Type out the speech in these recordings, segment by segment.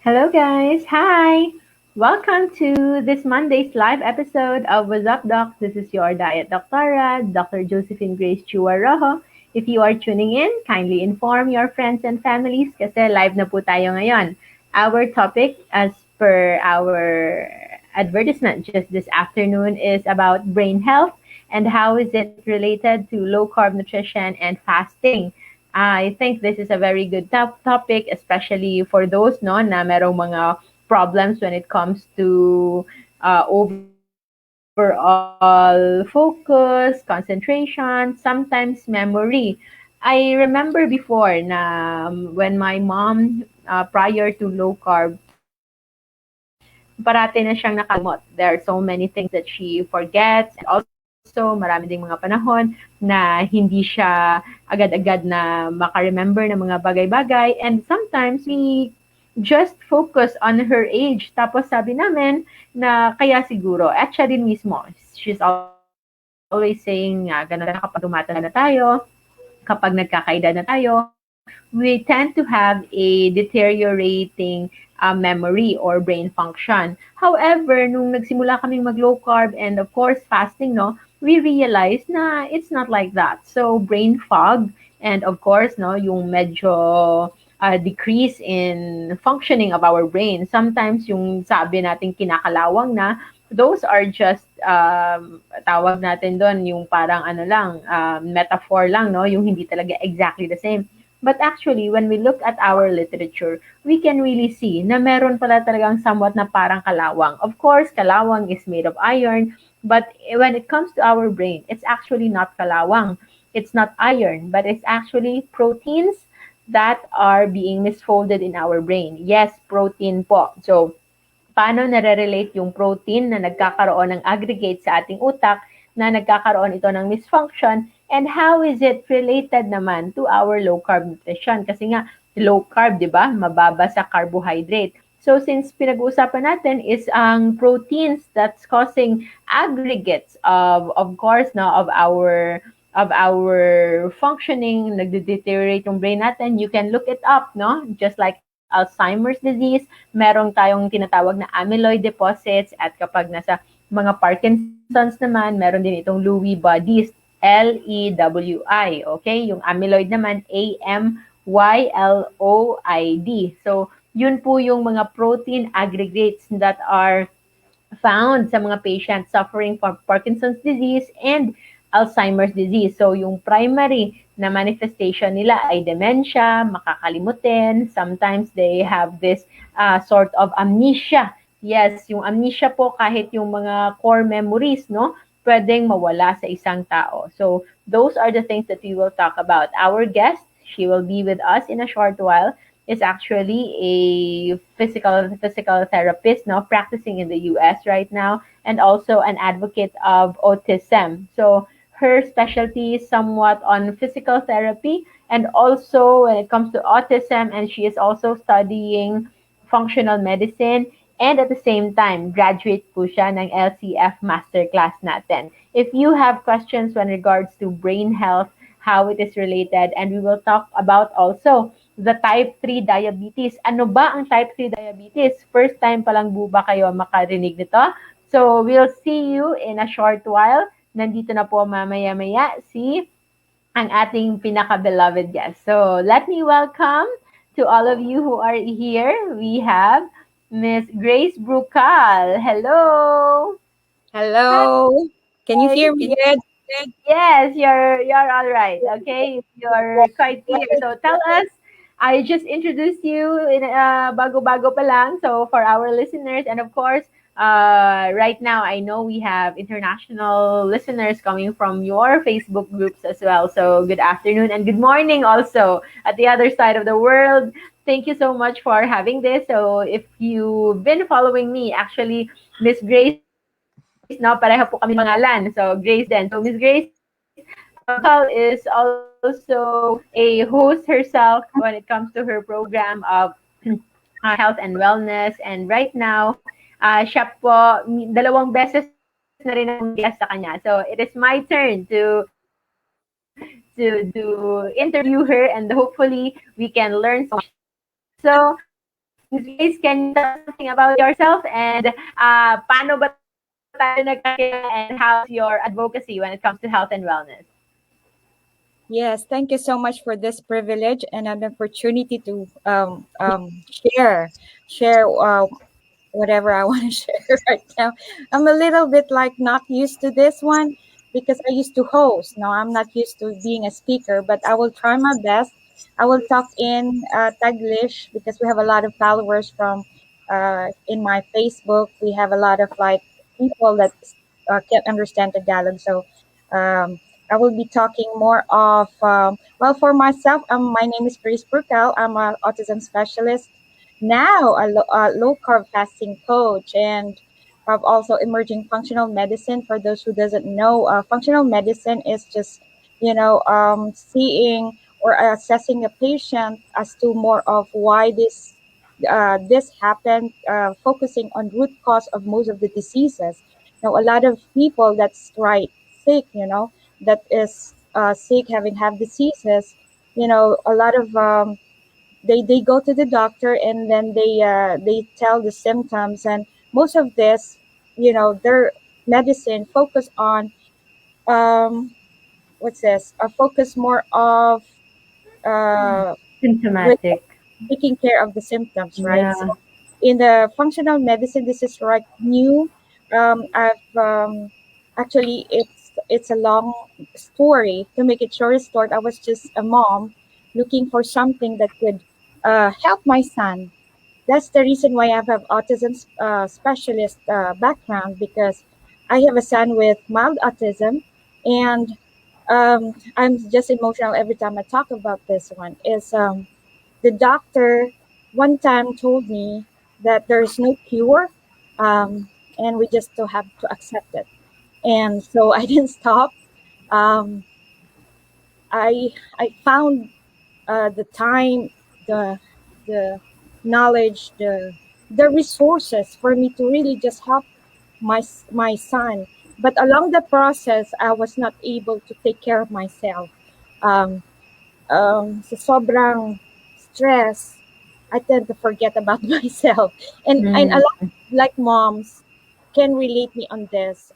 Hello, guys. Hi. Welcome to this Monday's live episode of WAZZUP Doc. This is your diet doctora, Dr. Josephine Grace Chua Rojo. If you are tuning in, kindly inform your friends and families kasi live na po tayo ngayon. Our topic, as per our advertisement just this afternoon, is about brain health and how is it related to low-carb nutrition and fasting. I think this is a very good topic, especially for those no na merong mga problems when it comes to overall focus, concentration, sometimes memory. I remember before na when my mom prior to low carb, parati na siyang nakalimot. There are so many things that she forgets, and also marami ding mga panahon na hindi siya agad-agad na maka-remember ng mga bagay-bagay, and sometimes we just focus on her age. Tapos sabi namin na kaya siguro, at siya din mismo, she's always saying ganun na kapag tumatanda na tayo, kapag nagkakaedad na tayo, we tend to have a deteriorating memory or brain function. However, nung nagsimula kaming mag-low carb and of course fasting, no, we realized na it's not like that. So brain fog and of course, no, yung medyo decrease in functioning of our brain. Sometimes yung sabi natin kinakalawang na, those are just tawag natin doon yung parang ano lang, metaphor lang, no, yung hindi talaga exactly the same. But actually, when we look at our literature, we can really see na meron pala talagang somewhat na parang kalawang. Of course, kalawang is made of iron, but when it comes to our brain, it's actually not kalawang. It's not iron, but it's actually proteins that are being misfolded in our brain. Yes, protein po. So, paano nare-relate yung protein na nagkakaroon ng aggregate sa ating utak na nagkakaroon ito ng misfunction, and how is it related naman to our low-carb nutrition? Kasi nga, low-carb, di ba? Mababa sa carbohydrate. So since pinag-uusapan natin is ang proteins that's causing aggregates of course, no, of our functioning, nagde-deteriorate yung brain natin, you can look it up, no? Just like Alzheimer's disease, merong tayong tinatawag na amyloid deposits, at kapag nasa mga Parkinson's naman, meron din itong Lewy bodies, Lewy, okay? Yung amyloid naman, Amyloid. So, yun po yung mga protein aggregates that are found sa mga patients suffering from Parkinson's disease and Alzheimer's disease. So, yung primary na manifestation nila ay dementia, makakalimutin. Sometimes they have this sort of amnesia. Yes, yung amnesia po, kahit yung mga core memories, no, pwedeng mawala sa isang tao. So, those are the things that we will talk about. Our guest, she will be with us in a short while, is actually a physical therapist, no, practicing in the US right now, and also an advocate of autism. So her specialty is somewhat on physical therapy, and also when it comes to autism, and she is also studying functional medicine, and at the same time, graduate po siya ng LCF masterclass natin. If you have questions when regards to brain health, how it is related, and we will talk about also the type 3 diabetes. Ano ba ang type 3 diabetes? First time pa lang ba kayo makarinig nito? So, we'll see you in a short while. Nandito na po mamaya-maya si ang ating pinaka-beloved guest. So, let me welcome to all of you who are here. We have Miss Grace Brucal. Hello! Hello. Can you hear me good? Yes, you're all right. Okay, you're quite clear. So tell us. I just introduced you in bago-bago pa lang. So for our listeners, and of course, right now I know we have international listeners coming from your Facebook groups as well. So good afternoon and good morning also at the other side of the world. Thank you so much for having this. So if you've been following me, actually, Miss Grace, no, pareho po kami pangalan. So Grace then. So Miss Grace, Brucal is also a host herself when it comes to her program of health and wellness. And right now, siya po, dalawang beses na rin akong guest sa kanya. So it is my turn to interview her, and hopefully we can learn so much. So Grace, can you tell us something about yourself and paano ba tayo nagkakilala and how's your advocacy when it comes to health and wellness? Yes, thank you so much for this privilege and an opportunity to share whatever I want to share right now. I'm a little bit like not used to this one because I used to host. Now I'm not used to being a speaker, but I will try my best. I will talk in Taglish because we have a lot of followers from in my Facebook. We have a lot of like people that can't understand Tagalog, so um, I will be talking more of well for myself. My name is Brucal. I'm an autism specialist now, a low carb fasting coach, and I've also emerging functional medicine. For those who doesn't know, functional medicine is just seeing or assessing a patient as to more of why this happened, focusing on root cause of most of the diseases. Now, a lot of people that's right sick, that is sick, having have diseases, a lot of they go to the doctor and then they tell the symptoms, and most of this, their medicine focus on um what's this focus more of uh with Symptomatic. taking care of the symptoms, right? So Yeah. in the functional medicine, this is right new. I've actually it's a long story. To make it short, I was just a mom looking for something that could help my son. That's the reason why I have autism specialist background, because I have a son with mild autism, and I'm just emotional every time I talk about this one. Is the doctor one time told me that there's no cure, and we just still have to accept it. And so I didn't stop. Um, I found the time, the the knowledge, the resources for me to really just help my son. But along the process, I was not able to take care of myself. Um, sa sobrang stress, I tend to forget about myself. And a Mm. lot like moms can relate me on this.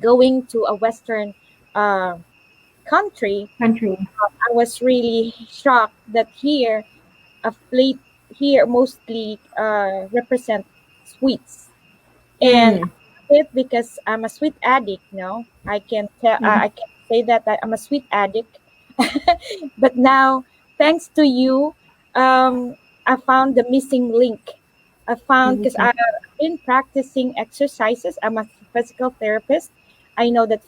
Going to a Western uh, country, Country. I was really shocked that here a plate here mostly represent sweets, and Mm. it because I'm a sweet addict. No, I can tell. I Mm. can say that I'm a sweet addict. But now, thanks to you, I found the missing link. I found because I've been practicing exercises. I'm a physical therapist. I know that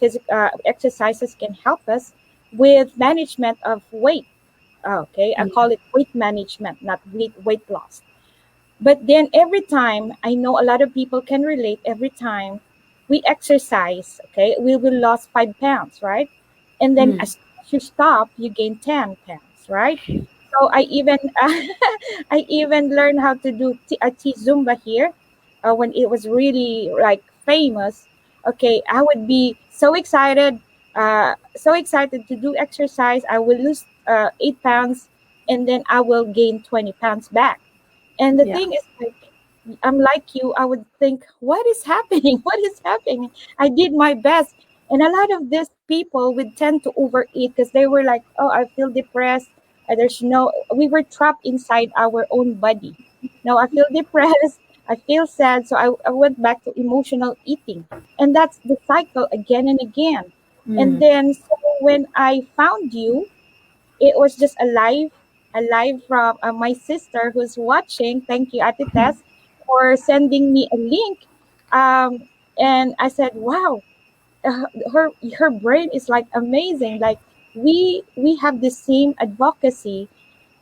exercises can help us with management of weight. Okay, I Yeah. call it weight management, not weight loss. But then every time, I know a lot of people can relate, every time we exercise, okay, we will lose 5 pounds, right? And then Mm. as soon as you stop, you gain 10 pounds, right? So I even I even learned how to do Zumba here when it was really like famous. Okay, I would be so excited to do exercise. I will lose 8 pounds, and then I will gain 20 pounds back. And the Yeah. thing is, like, I'm like you, I would think, what is happening? What is happening? I did my best. And a lot of these people would tend to overeat because they were like, oh, I feel depressed. We were trapped inside our own body. Now I feel depressed. I feel sad. So I went back to emotional eating. And that's the cycle again and again. And Mm. then, so when I found you, it was just a live from my sister who's watching. Thank you, Ate Tess, for sending me a link. And I said, wow, her brain is like amazing. Like we have the same advocacy,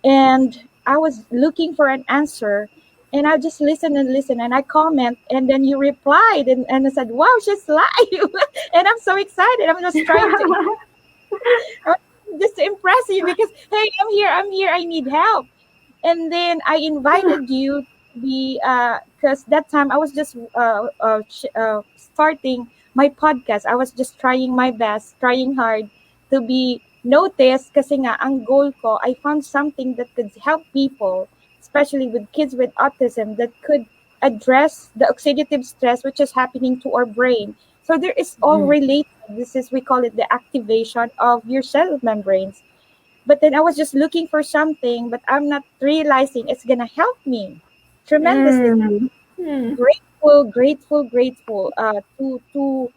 and I was looking for an answer. And I just listen and listen, and I comment, and then you replied, and I said, "Wow, she's live!" And I'm so excited. I'm just trying to I was just to impress you because hey, I'm here, I need help. And then I invited you to be because that time I was just starting my podcast. I was just trying my best, trying hard to be noticed kasi nga ang goal ko, I found something that could help people, especially with kids with autism, that could address the oxidative stress which is happening to our brain. So there is all Mm. related. This is, we call it the activation of your cell membranes. But then I was just looking for something, but I'm not realizing it's gonna help me tremendously. Mm. Mm. Grateful, grateful, grateful. To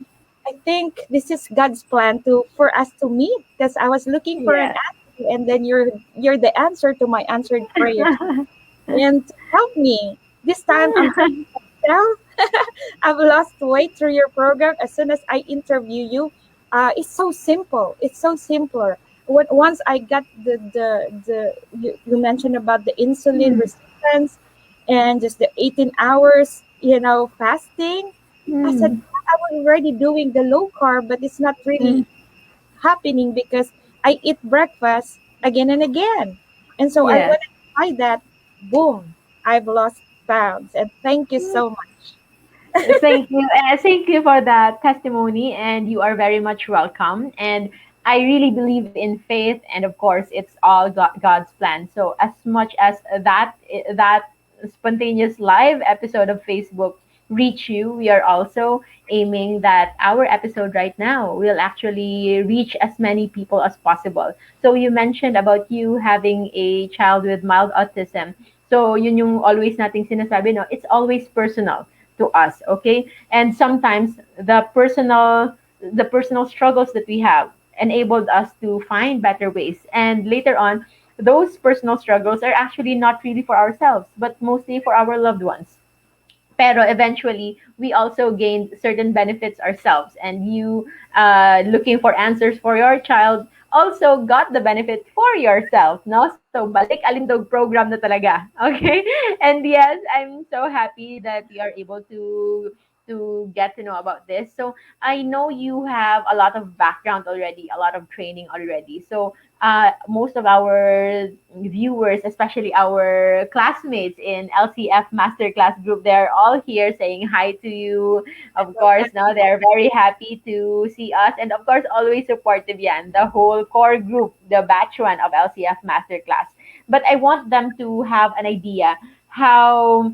I think this is God's plan to for us to meet, because I was looking for an Yeah. answer, and then you're the answer to my answered prayers. And to help me this time, I'm telling myself, I've lost weight through your program. As soon as I interview you, it's so simple. It's so simpler. Once I got the you mentioned about the insulin Mm. resistance and just the 18 hours, fasting. I said, Mm. I was already doing the low carb, but it's not Mm. really happening because I eat breakfast again and again. And so I Yes. when I tried that, boom, I've lost pounds. And thank you so much. Thank you. Thank you for that testimony, and you are very much welcome. And I really believe in faith, and of course, it's all God's plan. So, as much as that spontaneous live episode of Facebook reach you, we are also aiming that our episode right now will actually reach as many people as possible. So, you mentioned about you having a child with mild autism. So, yun yung always nating sinasabi, no? It's always personal to us, okay? And sometimes the personal struggles that we have enabled us to find better ways, and later on those personal struggles are actually not really for ourselves but mostly for our loved ones. Pero eventually, we also gained certain benefits ourselves. And you, looking for answers for your child, also got the benefit for yourself, no? So, balik alindog program na talaga. Okay? And yes, I'm so happy that we are able to get to know about this. So, I know you have a lot of background already, a lot of training already. So, most of our viewers, especially our classmates in LCF Masterclass group, they're all here saying hi to you. Of course, now they're very happy to see us, and of course, always supportive yan. The whole core group, the batch one of LCF Masterclass. But I want them to have an idea how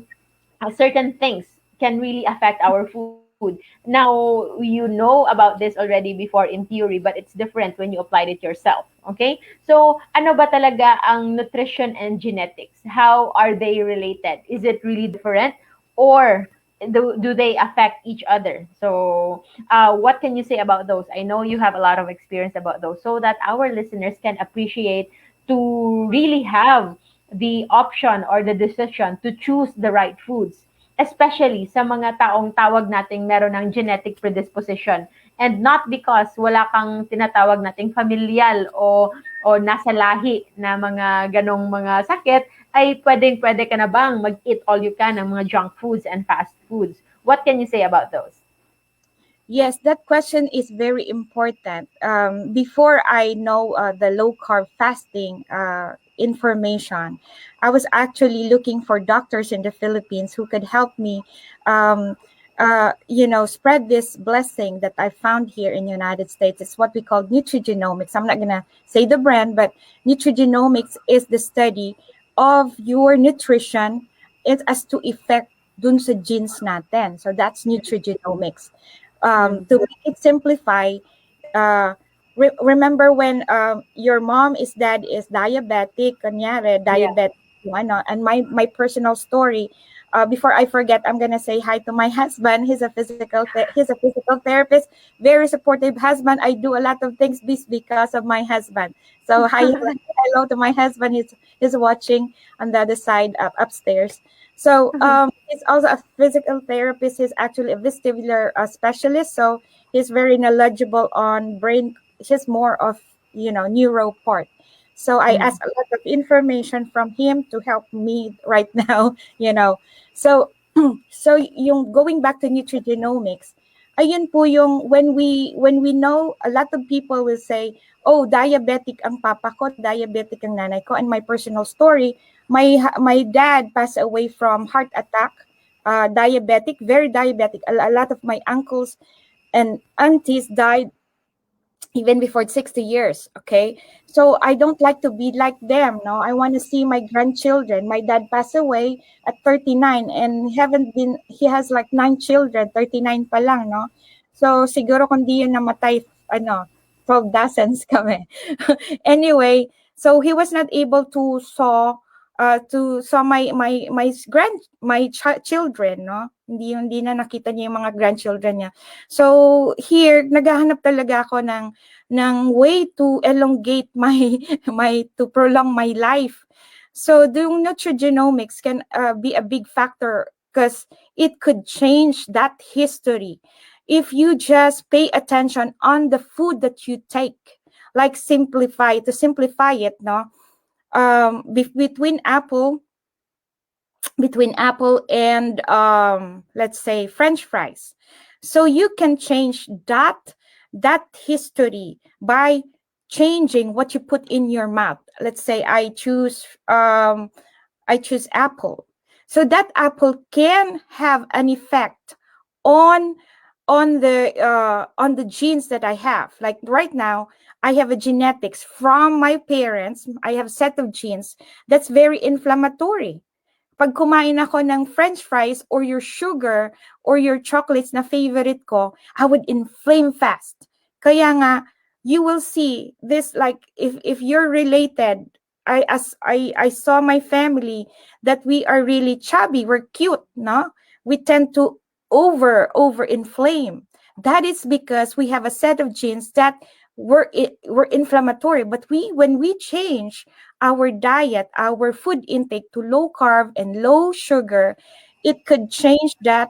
certain things can really affect our food. Now, you know about this already before in theory, but it's different when you applied it yourself. Okay? So, ano ba talaga ang nutrition and genetics? How are they related? Is it really different? Or do they affect each other? So, what can you say about those? I know you have a lot of experience about those so that our listeners can appreciate to really have the option or the decision to choose the right foods, especially sa mga taong tawag nating meron ng genetic predisposition, and not because wala kang tinatawag nating familial o nasa lahi na mga ganong mga sakit, ay pwedeng-pwede ka na bang mag-eat all you can ng mga junk foods and fast foods. What can you say about those? Yes, that question is very important. Before I know the low carb fasting information, I was actually looking for doctors in the Philippines who could help me, spread this blessing that I found here in the United States. It's what we call nutrigenomics. I'm not gonna say the brand, but nutrigenomics is the study of your nutrition as to effect dun sa genes natin. So that's nutrigenomics. Mm. To make it simplify, remember when your mom is dad is diabetic, kanyari, Yeah. diabetic, and my personal story, before I forget, I'm gonna say hi to my husband. He's a physical therapist, very supportive husband. I do a lot of things because of my husband. So hello to my husband. He's watching on the other side upstairs. So he's also a physical therapist. He's actually a vestibular specialist. So he's very knowledgeable on brain. He's more of neuro part. So I Mm. asked a lot of information from him to help me right now. So so yung going back to nutrigenomics, ayun po yung when we know, a lot of people will say, oh, diabetic ang papa ko, diabetic ang nanay ko. And my personal story, my dad passed away from heart attack, diabetic, very diabetic. A lot of my uncles and aunties died even before 60 years. Okay, so I don't like to be like them. No, I want to see my grandchildren. My dad passed away at 39 and he has like 9 children, 39 pa lang, no? So siguro kung di yun namatay, 12 dozens kami. Anyway, so he was not able to saw my children, no? Hindi na nakita niya yung mga grandchildren niya. So here naghahanap talaga ako ng way to elongate my to prolong my life. So the nutrigenomics can be a big factor because it could change that history if you just pay attention on the food that you take. Like simplify it, no? Between apple and let's say French fries. So you can change that history by changing what you put in your mouth. Let's say I choose apple. So that apple can have an effect on on the genes that I have. Like right now, I have a genetics from my parents. I have a set of genes that's very inflammatory. Pag kumain ako ng French fries or your sugar or your chocolates na favorite ko, I would inflame fast. Kaya nga, you will see this, like if you're related. I saw my family that we are really chubby, we're cute, no? We tend to over inflame. That is because we have a set of genes that were inflammatory. But when we change our diet, our food intake to low carb and low sugar, it could change that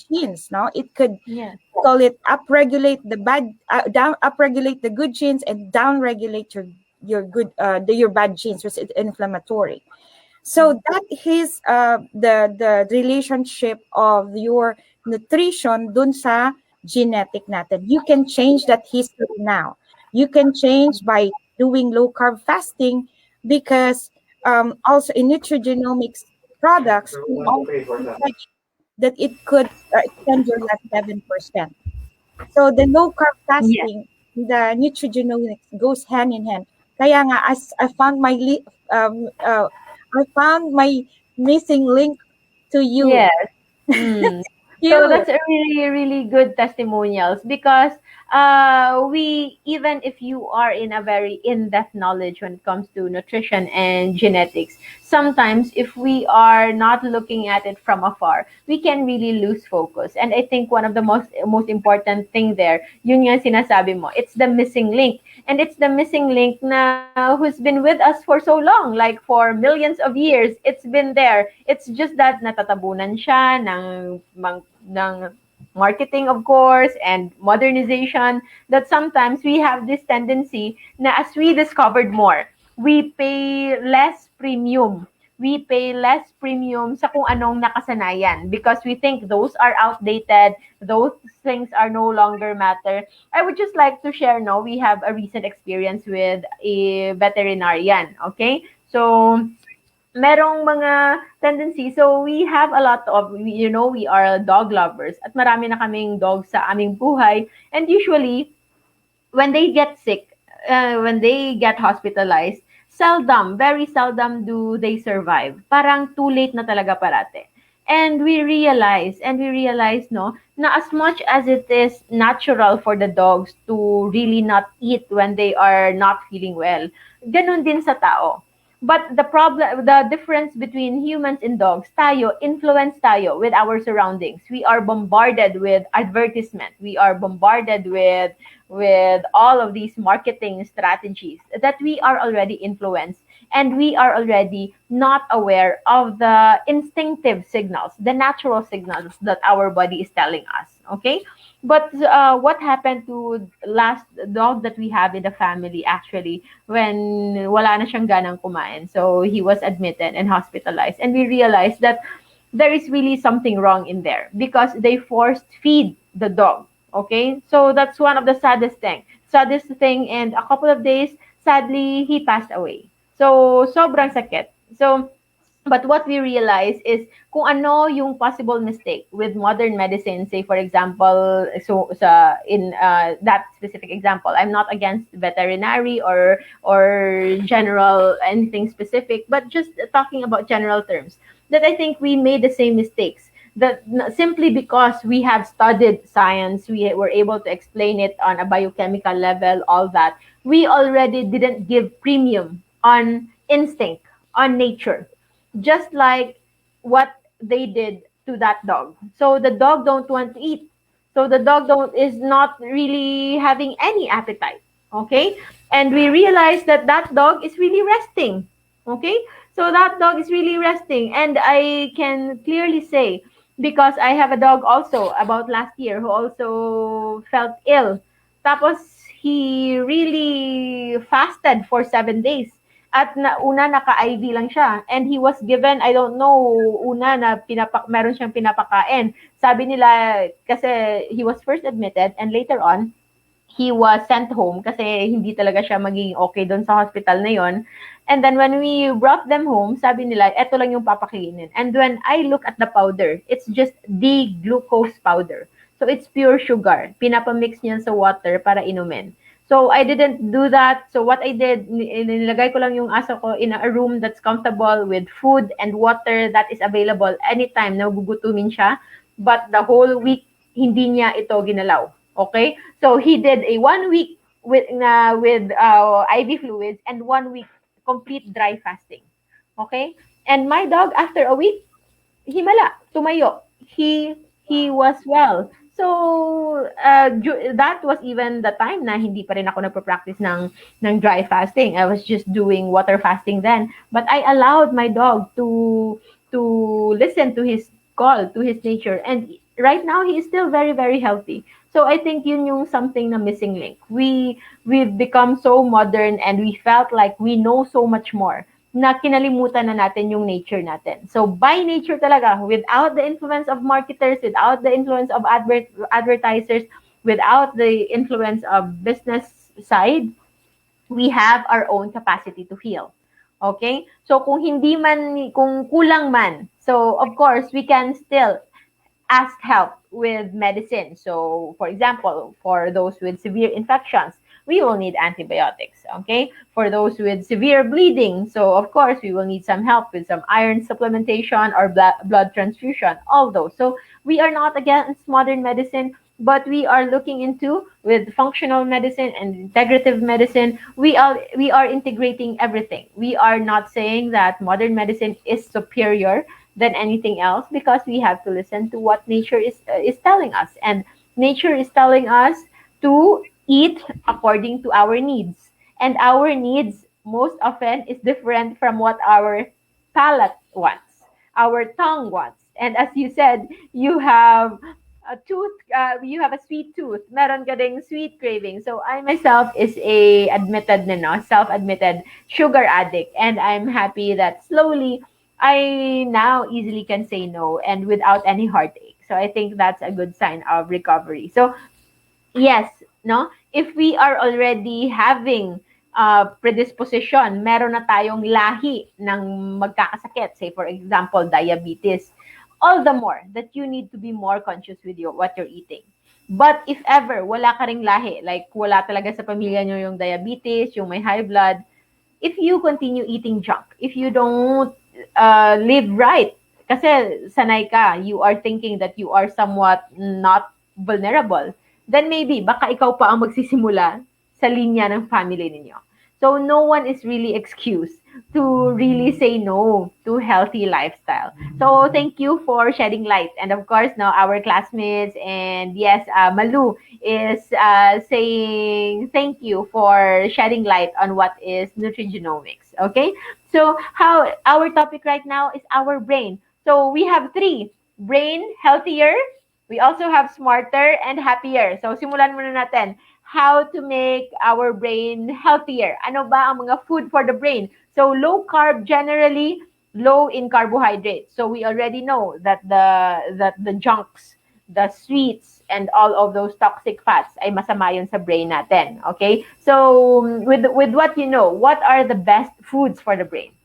genes. No, it could Yeah. call it upregulate the bad down upregulate the good genes and downregulate your bad genes, which is inflammatory. So that is the relationship of your nutrition dun sa genetic natin. You can change that history now. You can change by doing low carb fasting because also in nutrigenomics products, we also study that it could extend your life 7%. So the low carb Yes. fasting, the nutrigenomics goes hand in hand. Kaya nga, as I found my missing link to you. Yes. Mm. So You. that's a really, really good testimonials because we, even if you are in a very in-depth knowledge when it comes to nutrition and genetics, sometimes if we are not looking at it from afar, we can really lose focus. And I think one of the most important thing there, yun yung sinasabi mo, it's the missing link. And it's the missing link na who's been with us for so long, like for millions of years. It's been there. It's just that natatabunan siya ng marketing, of course, and modernization, that sometimes we have this tendency na as we discovered more, we pay less premium. We pay less premium sa kung anong nakasanayan because we think those are outdated, those things are no longer matter. I would just like to share, no, we have a recent experience with a veterinarian, okay? So, merong mga tendency. So, we have a lot of, we are dog lovers at marami na kaming dogs sa aming buhay. And usually, when they get sick, when they get hospitalized, seldom, very seldom do they survive. Parang too late na talaga parate. And we realize, no, na as much as it is natural for the dogs to really not eat when they are not feeling well, ganun din sa tao. But the difference between humans and dogs, tayo, influence tayo with our surroundings. We are bombarded with advertisement. We are bombarded with all of these marketing strategies that we are already influenced, and we are already not aware of the instinctive signals, the natural signals that our body is telling us. Okay? But what happened to last dog that we have in the family actually when wala na siyang ganang kumain? So he was admitted and hospitalized, and we realized that there is really something wrong in there because they forced feed the dog. Okay, so that's one of the saddest thing. And a couple of days, sadly, he passed away. So sobrang sakit. So But what we realize is kung ano yung possible mistake with modern medicine. Say for example, so sa in that specific example, I'm not against veterinary or general anything specific, but just talking about general terms. That I think we made the same mistakes. That simply because we have studied science, we were able to explain it on a biochemical level, all that, we already didn't give premium on instinct, on nature, just like what they did to that dog. So the dog don't want to eat. So the dog don't is not really having any appetite. Okay? And we realize that that dog is really resting. Okay? So that dog is really resting. And I can clearly say, because I have a dog also about last year who also felt ill. Tapos he really fasted for 7 days. At una naka-IV lang siya. And he was given, I don't know, una na meron siyang pinapakain. Sabi nila, kasi he was first admitted and later on, he was sent home kasi hindi talaga siya magiging okay doon sa hospital na yon. And then when we brought them home, sabi nila, eto lang yung papakainin. And when I look at the powder, it's just the glucose powder. So it's pure sugar. Pinapamix niyan sa water para inumin. So I didn't do that. So what I did, nilagay ko lang yung aso ko in a room that's comfortable with food and water that is available anytime na gugutumin siya. But the whole week, hindi niya ito ginalaw. Okay? So he did a 1 week with IV fluids and 1 week complete dry fasting. Okay? And my dog, after a week, himala, tumayo. He was well. So, that was even the time na hindi pa rin ako nagpa-practice ng dry fasting. I was just doing water fasting then. But I allowed my dog to listen to his call, to his nature. And right now, he is still very, very healthy. So I think yun yung something na missing link. We've become so modern and we felt like we know so much more na kinalimutan na natin yung nature natin. So by nature talaga, without the influence of marketers, without the influence of advertisers, without the influence of business side, we have our own capacity to heal. Okay? So kung kulang man, so of course we can still ask help with medicine. So, for example, for those with severe infections, we will need antibiotics, okay? For those with severe bleeding, so of course, we will need some help with some iron supplementation or blood transfusion, all those. So, we are not against modern medicine, but we are looking into with functional medicine and integrative medicine, we are integrating everything. We are not saying that modern medicine is superior than anything else because we have to listen to what nature is telling us, and nature is telling us to eat according to our needs, and our needs most often is different from what our palate wants, our tongue wants. And as you said, you have a tooth, you have a sweet tooth, meron ka ding sweet craving. So I myself is a admitted self-admitted sugar addict, and I'm happy that slowly I now easily can say no and without any heartache. So I think that's a good sign of recovery. So yes, no? If we are already having predisposition, meron na tayong lahi ng magkakasakit, say for example, diabetes, all the more that you need to be more conscious with what you're eating. But if ever wala ka ring lahi, like wala talaga sa pamilya nyo yung diabetes, yung may high blood, if you continue eating junk, if you don't live right, kasi sanay ka, you are thinking that you are somewhat not vulnerable, then maybe baka ikaw pa ang magsisimula sa linya ng family ninyo. So no one is really excused to really say no to healthy lifestyle. So thank you for shedding light. And of course, now our classmates and yes, Malu is saying thank you for shedding light on what is nutrigenomics. Okay, so how our topic right now is our brain. So we have three: brain healthier, we also have smarter and happier. So simulan muna natin how to make our brain healthier. Ano ba ang mga food for the brain? So low carb, generally low in carbohydrates. So we already know that the junks, the sweets, and all of those toxic fats ay masama yun sa brain natin. Okay? So with what you know, what are the best foods for the brain?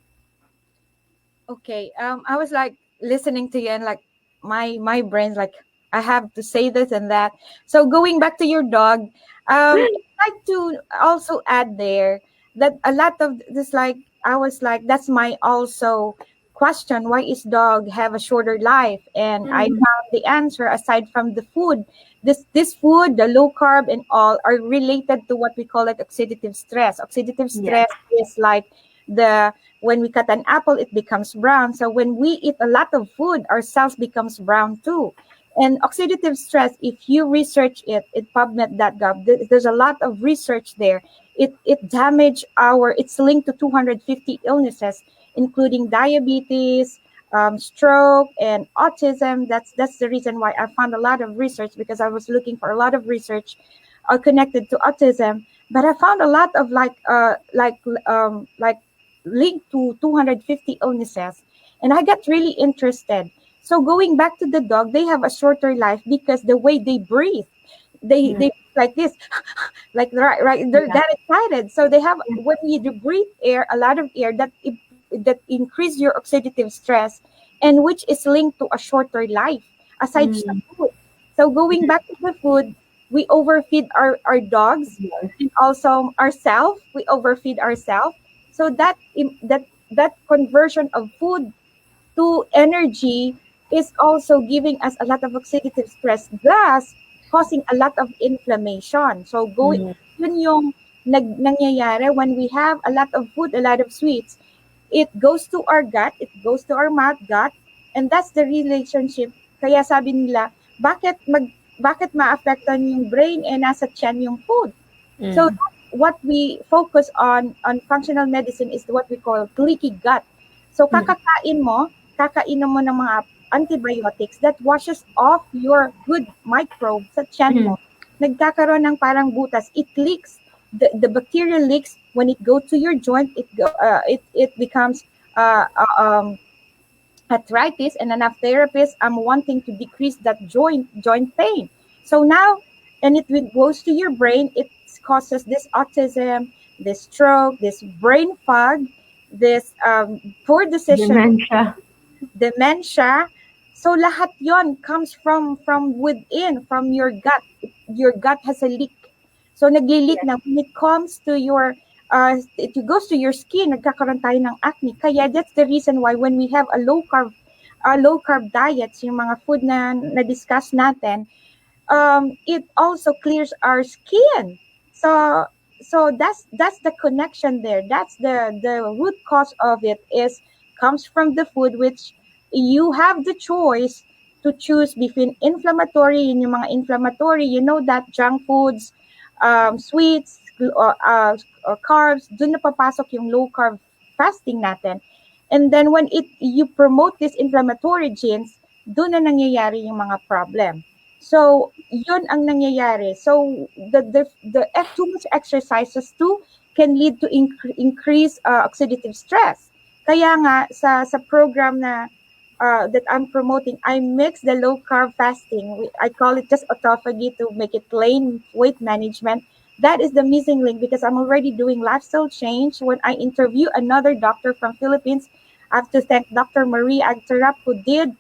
Okay. I was like listening to you and like my brain's like I have to say this and that. So going back to your dog, I'd like to also add there that a lot of this like I was like that's my also question, why is dog have a shorter life? And I Mm, found the answer aside from the food. This food, the low carb and all are related to what we call it oxidative stress. Oxidative yes. stress is like the when we cut an apple, it becomes brown. So when we eat a lot of food, our cells becomes brown too. And oxidative stress, if you research it, it PubMed.gov, there's a lot of research there. It damage it's linked to 250 illnesses, including diabetes, stroke, and autism. That's the reason why I found a lot of research because I was looking for a lot of research connected to autism. But I found a lot of like linked to 250 illnesses. And I got really interested. So going back to the dog, they have a shorter life because the way they breathe, Mm, they like this, like right, they're yeah. that excited. So they have when you do breathe air, a lot of air that increase your oxidative stress, and which is linked to a shorter life aside from Mm, food. So going back to the food, we overfeed our dogs yes. and also ourselves. We overfeed ourselves. So that conversion of food to energy is also giving us a lot of oxidative stress, thus causing a lot of inflammation. So Mm, yun yung nangyayari when we have a lot of food, a lot of sweets. It goes to our gut, it goes to our mouth gut, and that's the relationship. Kaya sabi nila, bakit maapektuhan yung brain nasa tiyan yung food? So mm, what we focus on functional medicine is what we call leaky gut. So mm, kakainom mo ng mga antibiotics that washes off your good microbes sa tiyan mm, mo. Nagkakaroon ng parang butas. It leaks. The bacteria leaks when it goes to your joint. It becomes uh, uh, um, arthritis, and enough therapists wanting to decrease that joint pain. So now, and goes to your brain, it causes this autism, this stroke, this brain fog, this poor decision, dementia. dementia. So lahat yon comes from within, from your gut. Your gut has a leak. So nagli-leak Yes. na when it comes to your it goes to your skin, nagkakaroon tayo ng acne. Kaya that's the reason why when we have a low carb diets, yung mga food na discuss natin, it also clears our skin. So that's the connection there. That's the root cause of it is comes from the food, which you have the choice to choose between inflammatory, yung mga inflammatory, that junk foods, sweets, carbs, dun na papasok yung low carb fasting natin. And then when you promote these inflammatory genes, dun na nangyayari yung mga problem. So, yun ang nangyayari. So, too much exercises too can lead to increase oxidative stress. Kaya nga, sa program that I'm promoting, I mix the low carb fasting. I call it just autophagy to make it plain weight management. That is the missing link because I'm already doing lifestyle change. When I interview another doctor from Philippines, I have to thank Dr. Marie Agtarap who did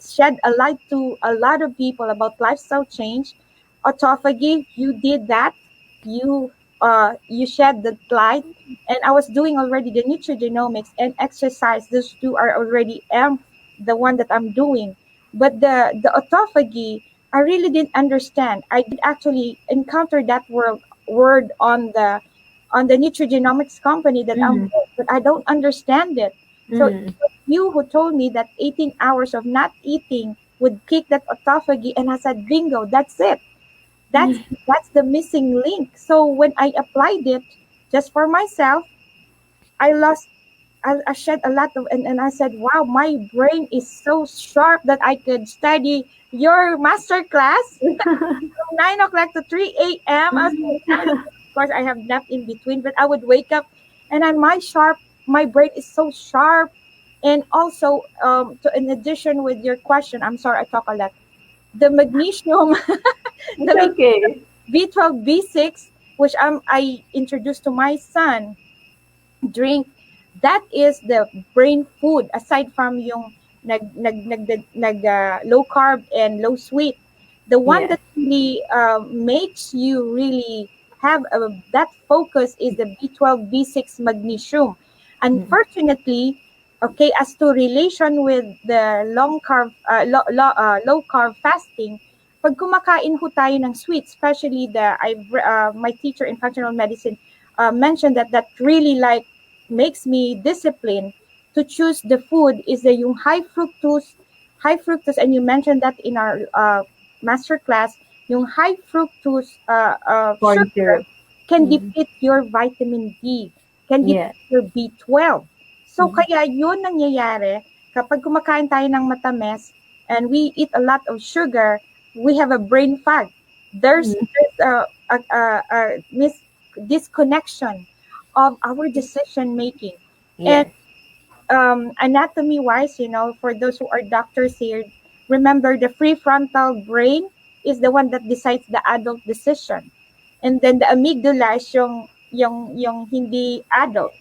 shed a light to a lot of people about lifestyle change. Autophagy, you did that. You shed the light, and I was doing already the nutrigenomics and exercise. Those two are already the one that I'm doing, but the autophagy, I really didn't understand. I did actually encounter that word on the nutrigenomics company that I'm Mm, with, but I don't understand it. So mm, you who told me that 18 hours of not eating would kick that autophagy, and I said bingo, that's it. that's mm, that's the missing link. So when I applied it just for myself, I lost I shed a lot of, and I said, wow, my brain is so sharp that I could study your master class from 9 o'clock to 3 a.m. I was so excited. Of course, I have nap in between, but I would wake up, and then my brain is so sharp. And also, in addition with your question, I'm sorry, I talk a lot. The magnesium, it's the okay. B12, B6, which I introduced to my son, drink That is the brain food aside from yung low carb and low sweet. The one Yes. that really makes you really have that focus is the B12, B6, magnesium. Mm. Unfortunately, okay, as to relation with the low carb fasting, pag kumakain ho tayo ng sweet, especially my teacher in functional medicine mentioned that really like makes me disciplined to choose the food is the yung high fructose, and you mentioned that in our master class, yung high fructose Corn sugar syrup. can Mm. deplete your vitamin D, can Yes. deplete your B12. So Mm. kaya yun nangyayari kapag kumakain tayo ng matamis and we eat a lot of sugar, we have a brain fog. Mm. There's a disconnection of our decision making. And Yes. anatomy wise, for those who are doctors here, remember the prefrontal brain is the one that decides the adult decision. And then the amygdala is yung hindi adult.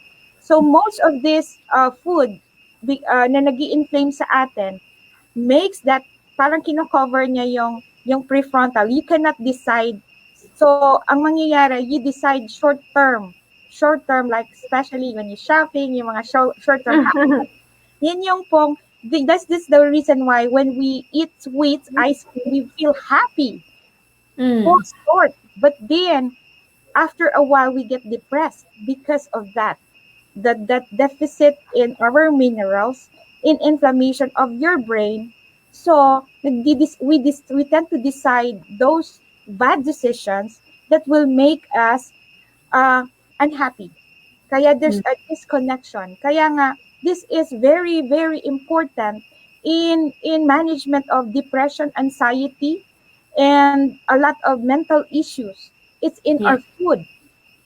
So most of this food na nag-i-inflame sa atin makes that parang kino-cover niya yung prefrontal. You cannot decide. So, ang mangyayari, you decide short term. Short term, like especially when you're shopping, yung mga short term. Yan yung pong, that's this the reason why when we eat sweets, ice cream, we feel happy. For Mm. short. But then, after a while, we get depressed because of that deficit in our minerals, in inflammation of your brain. So we tend to decide those bad decisions that will make us uh, unhappy. Kaya there's Mm. a disconnection. Kaya nga, this is very, very important in management of depression, anxiety, and a lot of mental issues. It's in our Yes. food.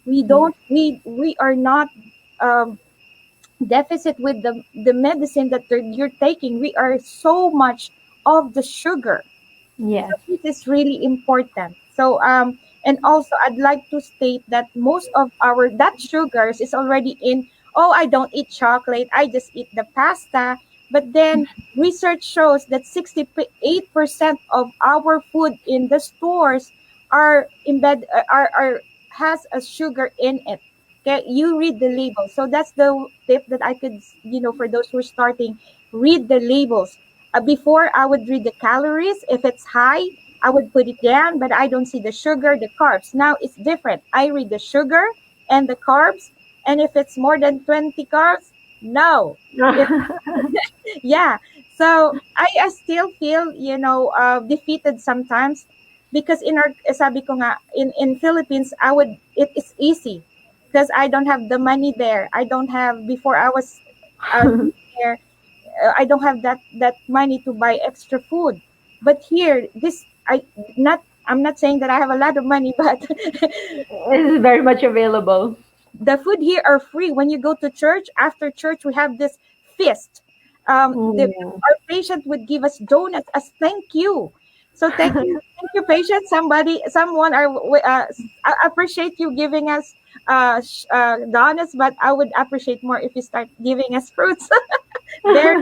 We Yes. don't we are not um, deficit with the medicine that you're taking. We are so much of the sugar. So Yes. this is really important. So and also I'd like to state that most of our that sugars is already in. Oh, I don't eat chocolate. I just eat the pasta. But then research shows that 68% of our food in the stores are embed are has a sugar in it. Okay, you read the label. So that's the tip that I could, for those who are starting, read the labels. Before I would read the calories. If it's high, I would put it down, but I don't see the sugar, the carbs. Now it's different. I read the sugar and the carbs, and if it's more than 20 carbs, no. If yeah, so I still feel defeated sometimes because in our sabi ko nga in Philippines it's easy because I don't have the money there. I don't have before I was there. I don't have that money to buy extra food. But here, I'm not saying that I have a lot of money, but It is very much available. the food here are free. When you go to church, after church, we have this feast. Mm. Our patient would give us donuts as thank you. So thank you, patient. Someone, I appreciate you giving us donuts, but I would appreciate more if you start giving us fruits. There,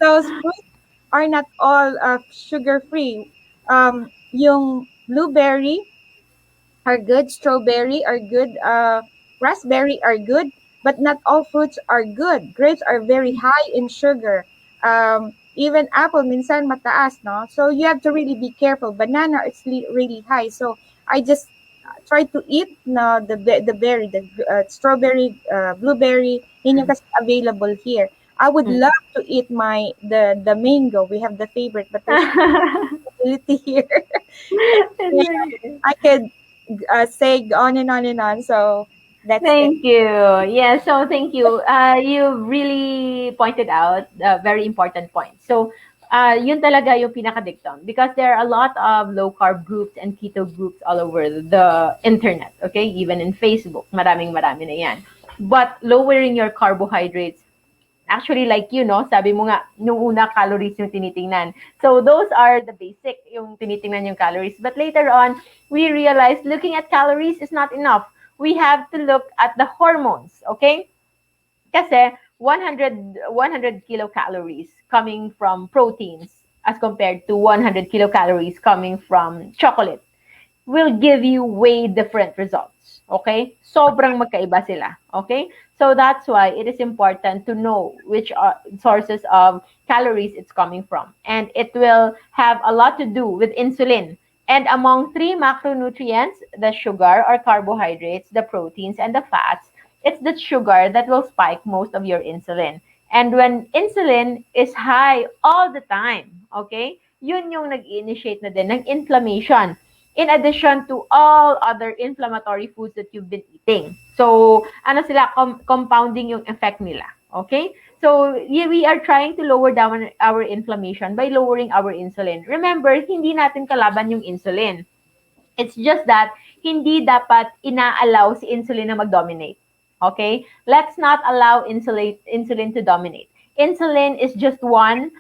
so fruits are not all sugar free. Yung blueberry are good, strawberry are good, raspberry are good, but not all fruits are good. Grapes are very high in sugar. Even apple minsan mataas, no? So you have to really be careful. Banana it's really high. So I just try to eat no the berry, the strawberry, blueberry, yun yung kasi available here. I would Mm. love to eat the mango. We have the favorite, but there's no ability here. It's And okay. I could say on and on and on. So that's it. Thank you. Yeah, so thank you. You really pointed out a very important point. So, yun talaga yung pinaka-dictum because there are a lot of low-carb groups and keto groups all over the internet, okay? Even in Facebook, maraming-marami na yan. But lowering your carbohydrates, actually like you, no? Sabi mo nga, nung una, calories yung tinitingnan. So, those are the basic, yung tinitingnan yung calories. But later on, we realized looking at calories is not enough. We have to look at the hormones, okay? Kasi 100 kilocalories coming from proteins as compared to 100 kilocalories coming from chocolate will give you way different results. Okay? Sobrang magkaiba sila. Okay? So that's why it is important to know which sources of calories it's coming from. And it will have a lot to do with insulin. And among three macronutrients, the sugar or carbohydrates, the proteins, and the fats, it's the sugar that will spike most of your insulin. And when insulin is high all the time, okay, yun yung nag-initiate na din ng inflammation in addition to all other inflammatory foods that you've been eating. So, ano sila, compounding yung effect nila. Okay? So, we are trying to lower down our inflammation by lowering our insulin. Remember, hindi natin kalaban yung insulin. It's just that hindi dapat ina-allow si insulin na mag-dominate. Okay? Let's not allow insulin to dominate. Insulin is just one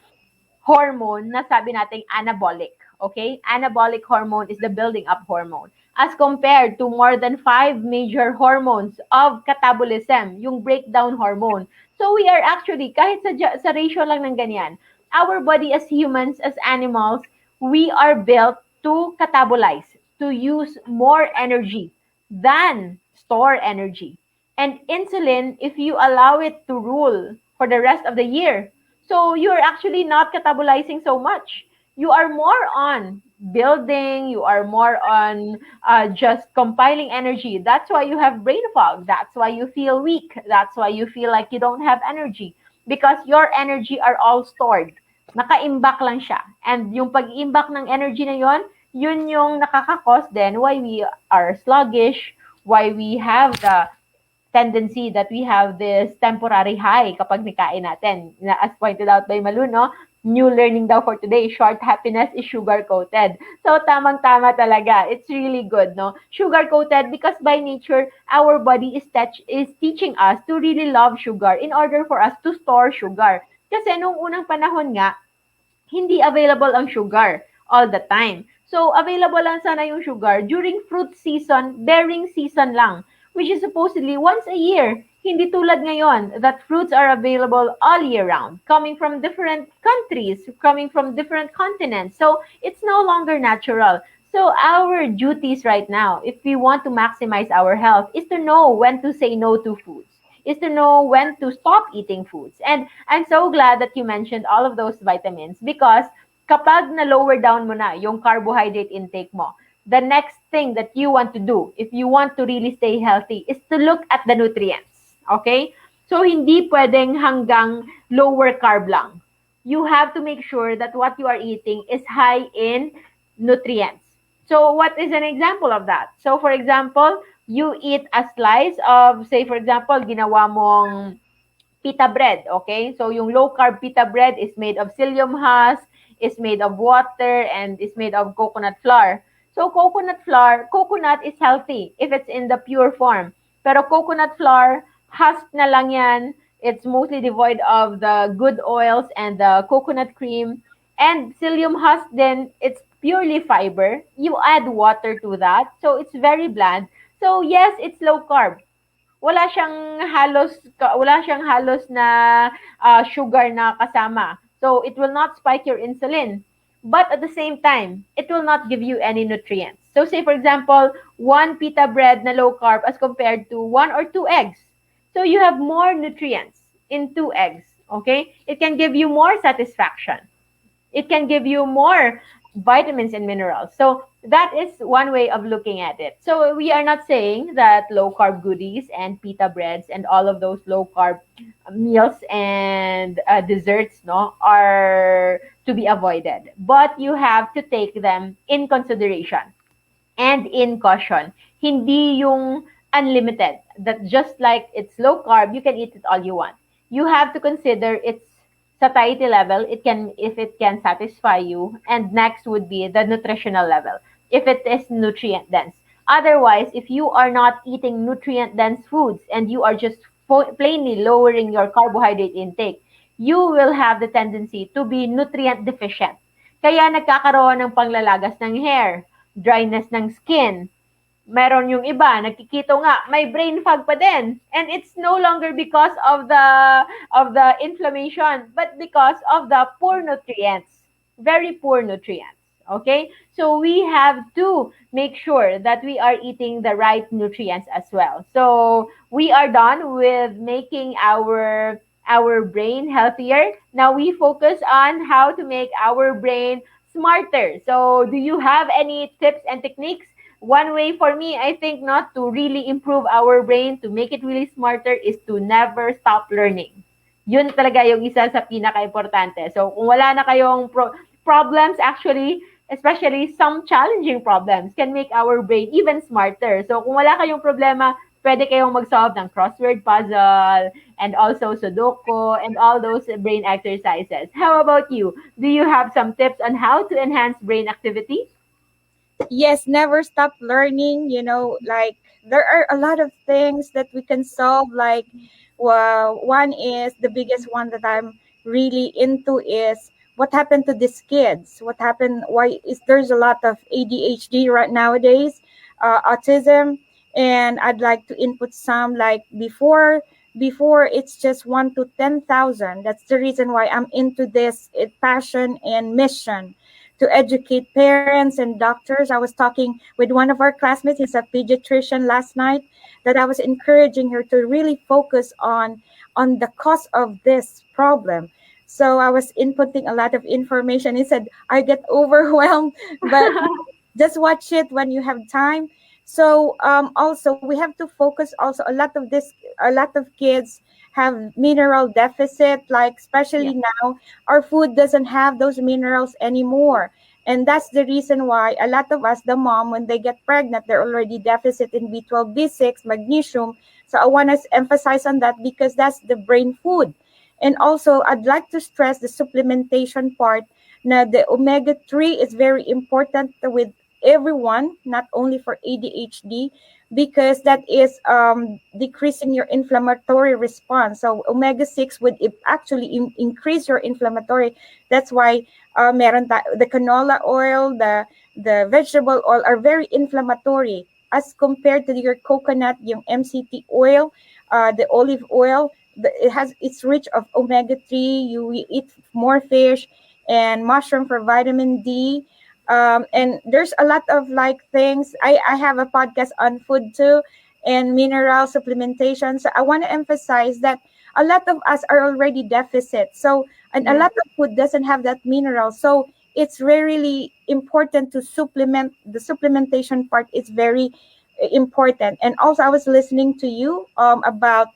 hormone na sabi nating anabolic. Okay? Anabolic hormone is the building up hormone. As compared to more than 5 major hormones of catabolism, yung breakdown hormone. So we are actually, kahit sa ratio lang ng ganyan, our body as humans, as animals, we are built to catabolize, to use more energy than store energy. And insulin, if you allow it to rule for the rest of the year, so you're actually not catabolizing so much. You are more on building, you are more on just compiling energy. That's why you have brain fog. That's why you feel weak. That's why you feel like you don't have energy. Because your energy are all stored. Naka-imbak lang siya. And yung pag-imbak ng energy na yon, yun yung nakakakos then why we are sluggish, why we have the tendency that we have this temporary high kapag nikain natin. As pointed out by Malu, no? New learning daw for today, short happiness is sugar-coated. So, tamang-tama talaga. It's really good, no? Sugar-coated because by nature, our body is teaching us to really love sugar in order for us to store sugar. Kasi nung unang panahon nga, hindi available ang sugar all the time. So, available lang sana yung sugar during fruit season, bearing season lang, which is supposedly once a year. Hindi tulad ngayon that fruits are available all year round, coming from different countries, coming from different continents. So, it's no longer natural. So, our duties right now, if we want to maximize our health, is to know when to say no to foods, is to know when to stop eating foods. And I'm so glad that you mentioned all of those vitamins because kapag na-lower down mo na yung carbohydrate intake mo, the next thing that you want to do, if you want to really stay healthy, is to look at the nutrients. Okay? So, hindi pwedeng hanggang lower carb lang. You have to make sure that what you are eating is high in nutrients. So, what is an example of that? So, for example, you eat a slice of, say, for example, ginawa mong pita bread, okay? So, yung low-carb pita bread is made of psyllium husk, is made of water, and is made of coconut flour. So, coconut flour, coconut is healthy if it's in the pure form. Pero coconut flour, husk na lang yan. It's mostly devoid of the good oils and the coconut cream. And psyllium husk then, it's purely fiber. You add water to that. So, it's very bland. So, yes, it's low carb. Wala siyang halos na sugar na kasama. So, it will not spike your insulin. But at the same time, it will not give you any nutrients. So, say for example, one pita bread na low carb as compared to 1 or 2 eggs. So, you have more nutrients in 2 eggs. Okay? It can give you more satisfaction. It can give you more vitamins and minerals. So that is one way of looking at it. So we are not saying that low carb goodies and pita breads and all of those low carb meals and desserts are to be avoided. But you have to take them in consideration and in caution. Hindi yung unlimited. That just like it's low carb, you can eat it all you want. You have to consider its satiety level, if it can satisfy you, and next would be the nutritional level, if it is nutrient dense. Otherwise, if you are not eating nutrient dense foods and you are just plainly lowering your carbohydrate intake, you will have the tendency to be nutrient deficient. Kaya nagkakaroon ng panglalagas ng hair, dryness ng skin, Meron yung iba, nagkikito nga, may brain fog pa din. And it's no longer because of the inflammation, but because of the poor nutrients. Very poor nutrients. Okay? So we have to make sure that we are eating the right nutrients as well. So we are done with making our brain healthier. Now we focus on how to make our brain smarter. So do you have any tips and techniques? One way for me, I think, not to really improve our brain, to make it really smarter, is to never stop learning. Yun talaga yung isa sa pinaka-importante. So, kung wala na kayong problems, actually, especially some challenging problems, can make our brain even smarter. So, kung wala kayong problema, pwede kayong mag-solve ng crossword puzzle, and also Sudoku, and all those brain exercises. How about you? Do you have some tips on how to enhance brain activity? Yes, never stop learning. Like there are a lot of things that we can solve. Like, well, one is the biggest one that I'm really into is what happened to these kids. What happened? Why is there's a lot of ADHD right nowadays, autism, and I'd like to input some like before it's just 1 to 10,000. That's the reason why I'm into this passion and mission to educate parents and doctors. I was talking with one of our classmates, he's a pediatrician last night, that I was encouraging her to really focus on the cause of this problem. So I was inputting a lot of information. He said, I get overwhelmed, but just watch it when you have time. So also we have to focus also a lot of kids have mineral deficit, like Yeah. especially now our food doesn't have those minerals anymore. And that's the reason why a lot of us, the mom, when they get pregnant, they're already deficit in B12, B6, magnesium. So I want to emphasize on that because that's the brain food. And also, I'd like to stress the supplementation part. Now, the omega-3 is very important with everyone, not only for ADHD, because that is decreasing your inflammatory response. So omega-6 would actually increase your inflammatory. That's why the canola oil, the vegetable oil are very inflammatory as compared to your coconut, yung MCT oil, the olive oil. It's rich of omega-3. You eat more fish and mushroom for vitamin D. And there's a lot of like things. I have a podcast on food too and mineral supplementation. So I want to emphasize that a lot of us are already deficit. So and a Yeah. lot of food doesn't have that mineral. So it's really important to supplement. The supplementation part is very important. And also I was listening to you about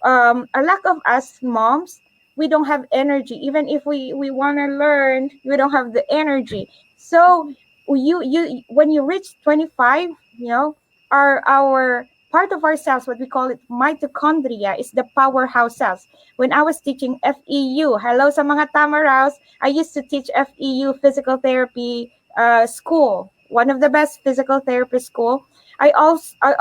a lack of us moms, we don't have energy. Even if we want to learn, we don't have the energy. So you when you reach 25, our part of our cells, what we call it mitochondria, is the powerhouse cells. When I was teaching FEU, hello sa mga tamaraos, I used to teach FEU, physical therapy school, one of the best physical therapy school. I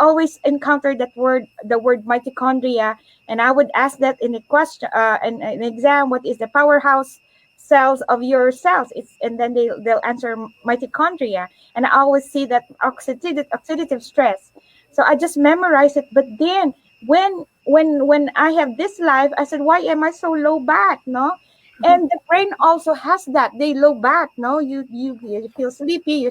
always encounter that word, the word mitochondria, and I would ask that in a question, in an exam, what is the powerhouse cells of your cells? And then they'll answer mitochondria, and I always see that oxidative stress. So I just memorize it. But then when I have this life, I said, why am I so low back? No, and the brain also has that. They low back. No, you feel sleepy.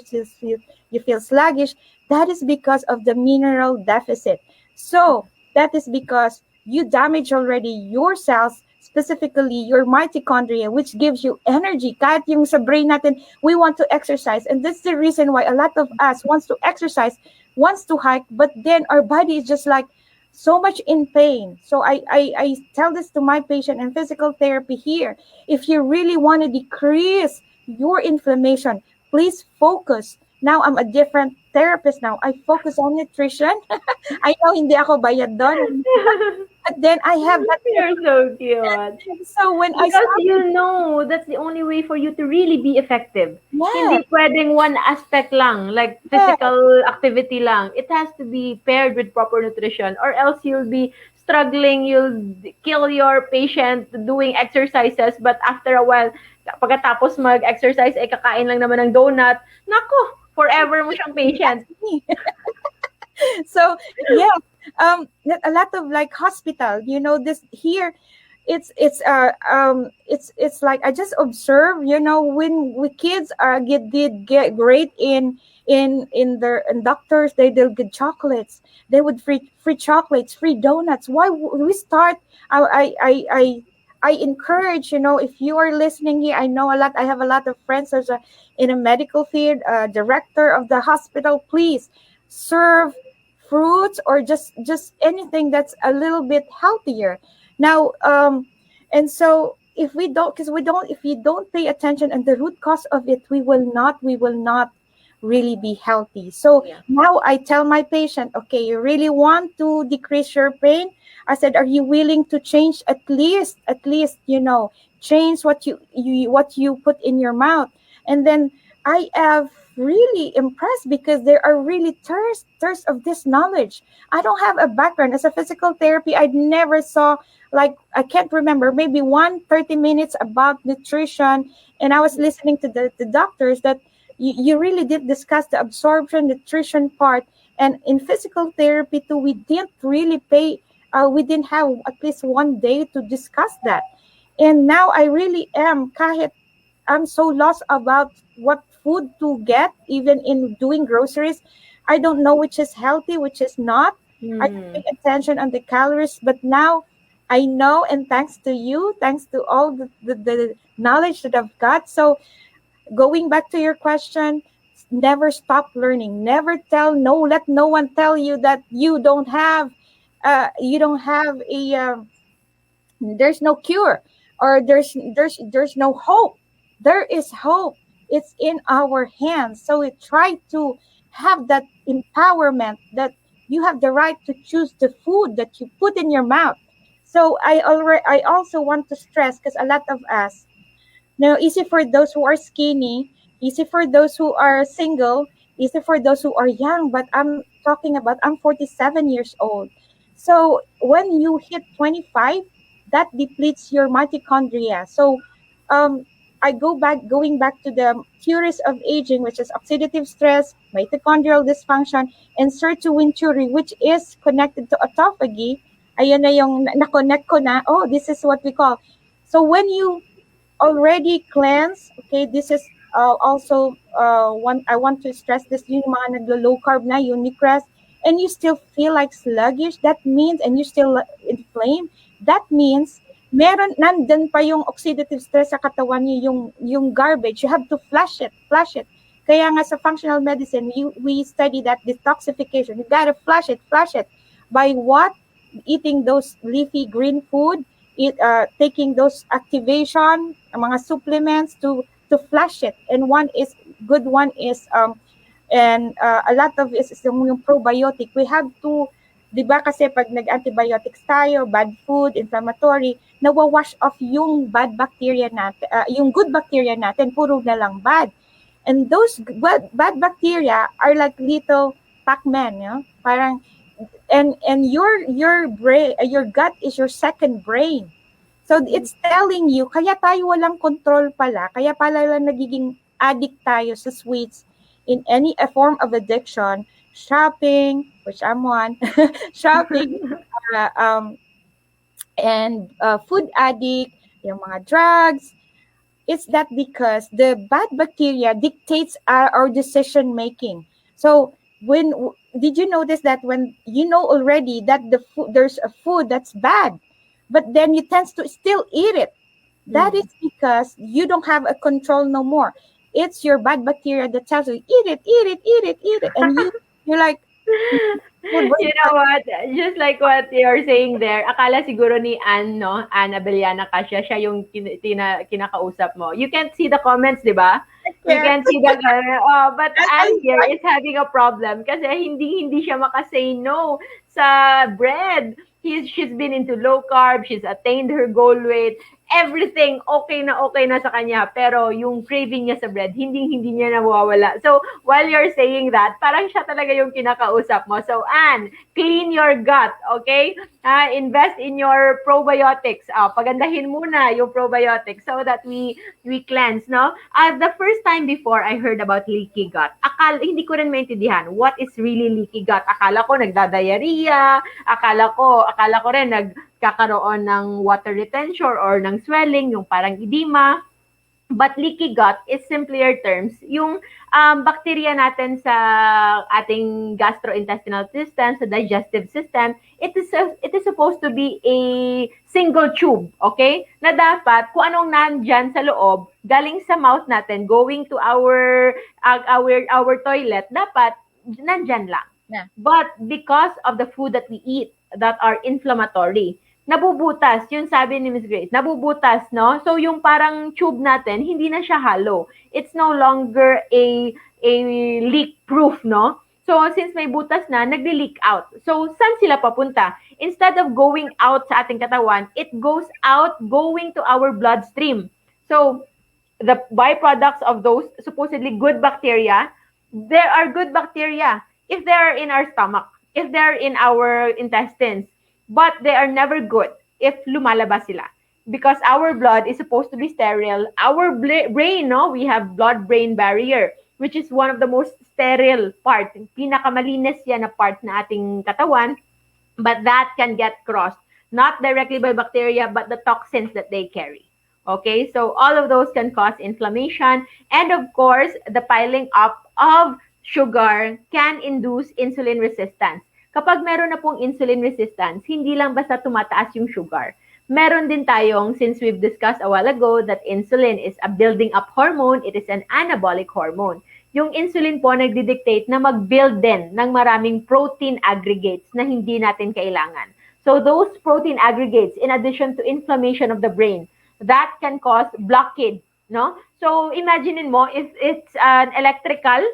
You feel sluggish. That is because of the mineral deficit. So that is because you damage already your cells, specifically your mitochondria, which gives you energy. Kahit yung sa brain natin, we want to exercise. And that's the reason why a lot of us wants to exercise, wants to hike, but then our body is just like so much in pain. So I tell this to my patient in physical therapy here. If you really want to decrease your inflammation, please focus. Now I'm a different therapist now. I focus on nutrition. I know hindi ako bayad doon. But then I have that. You're so cute. So when I Because started, you know that's the only way for you to really be effective. yeah, Hindi pwedeng one aspect lang, like yeah, physical activity lang. It has to be paired with proper nutrition, or else you'll be struggling, you'll kill your patient doing exercises, but after a while, pagkatapos mag-exercise, ay kakain lang naman ng donut. Nako, forever mo siyang patient. that's me. So yeah, a lot of like hospital, this here, it's like I just observe, when we kids did get great in their in doctors, they'll get chocolates. They would free chocolates, free donuts. Why we start? I encourage, if you are listening here, I know a lot. I have a lot of friends as in a medical field, director of the hospital. Please serve fruits or just anything that's a little bit healthier. Now, and so if we don't, because we don't, if you don't pay attention and the root cause of it, we will not really be healthy. So Yeah. now I tell my patient, okay, you really want to decrease your pain? I said, are you willing to change at least, change what you put in your mouth? And then I have really impressed because they are really thirst of this knowledge. I don't have a background as a physical therapy. I never saw, like, I can't remember, maybe 30 minutes about nutrition. And I was listening to the doctors that you really did discuss the absorption nutrition part. And in physical therapy too, we didn't really we didn't have at least one day to discuss that. And now I really am, kahit I'm so lost about what food to get, even in doing groceries. I don't know which is healthy, which is not. I don't Hmm. pay attention on the calories, but now I know, and thanks to you, thanks to all the knowledge that I've got. So going back to your question, never stop learning. Never let no one tell you that you don't have there's no cure, or there's no hope. There is hope. It's in our hands. So we try to have that empowerment that you have the right to choose the food that you put in your mouth. So I also want to stress, because a lot of us, now, easy for those who are skinny, easy for those who are single, easy for those who are young. But I'm talking about, I'm 47 years old. So when you hit 25, that depletes your mitochondria. So um, going back to the theories of aging, which is oxidative stress, mitochondrial dysfunction, and sirtuin theory, which is connected to autophagy. Ayun na yung na-connect ko na, oh, this is what we call. So when you already cleansed. Okay, this is also one I want to stress this, yung mga naglo-low carb na, uniquest, and you still feel like sluggish, that means, and you still inflamed, that means nandun pa yung oxidative stress sa katawan niyo, yung garbage. You have to flush it. Kaya nga sa functional medicine, we study that detoxification. You gotta flush it. By what? Eating those leafy green food, taking those activation, mga supplements to flush it. And one is and a lot of is yung probiotic. We have to, di ba, kasi pag nag-antibiotics tayo, bad food, inflammatory, nawawash off yung bad bacteria natin, yung good bacteria natin, puro na lang bad. And those bad bacteria are like little Pac-Man, parang, and your brain, your gut is your second brain. So it's telling you, kaya tayo walang control pala, kaya pala lang nagiging addict tayo sa sweets, in any form of addiction, shopping, which I'm one, shopping, uh, um, and food addict, yung mga drugs. It's that because the bad bacteria dictates our decision making. So did you notice that when you know already that there's a food that's bad, but then you tend to still eat it? That is because you don't have a control no more. It's your bad bacteria that tells you, eat it, eat it, eat it, eat it, and you're like, food, You know what? Just like what you're saying there, akala siguro ni Ann, no? Ann Abellana Cassia, siya yung kinakausap mo. You can't see the comments, di ba? You yeah. can't see the but Ann here I, is having a problem kasi hindi siya makasay no sa bread. She's been into low carb, she's attained her goal weight, everything okay na sa kanya, pero yung craving niya sa bread, hindi niya nawawala. So, while you're saying that, parang siya talaga yung kinakausap mo. So, Anne, clean your gut, okay? Invest in your probiotics. Pagandahin muna yung probiotics so that we cleanse, no? The first time before I heard about leaky gut, hindi ko rin maintindihan what is really leaky gut. Akala ko nagda-diarrhea, akala ko rin nagkakaroon ng water retention or ng swelling, yung parang edema. But leaky gut is simpler terms, yung bacteria natin sa ating gastrointestinal system, sa digestive system, it is supposed to be a single tube, okay? Na dapat kung anong nandyan sa loob, galing sa mouth natin, going to our toilet, dapat nandyan lang. Yeah. But because of the food that we eat that are inflammatory, nabubutas, yung sabi ni Ms. Grace, nabubutas, no? So, yung parang tube natin, hindi na siya hollow. It's no longer a leak-proof, no? So, since may butas na, nagli-leak out. So, saan sila papunta? Instead of going out sa ating katawan, it goes out going to our bloodstream. So, the byproducts of those supposedly good bacteria, there are good bacteria if they are in our stomach, if they are in our intestines, but they are never good if lumalabas sila. Because our blood is supposed to be sterile. Our brain, no, we have blood-brain barrier, which is one of the most sterile part. Pinakamalinis yan na part na ating katawan, but that can get crossed, not directly by bacteria, but the toxins that they carry. Okay, so all of those can cause inflammation, and of course, the piling up of sugar can induce insulin resistance. Kapag meron na pong insulin resistance, hindi lang basta tumataas yung sugar. Meron din tayong, since we've discussed a while ago, that insulin is a building up hormone, it is an anabolic hormone. Yung insulin po nagdidictate na mag-build din ng maraming protein aggregates na hindi natin kailangan. So those protein aggregates, in addition to inflammation of the brain, that can cause blockage, no? So imagine mo, if it's an electrical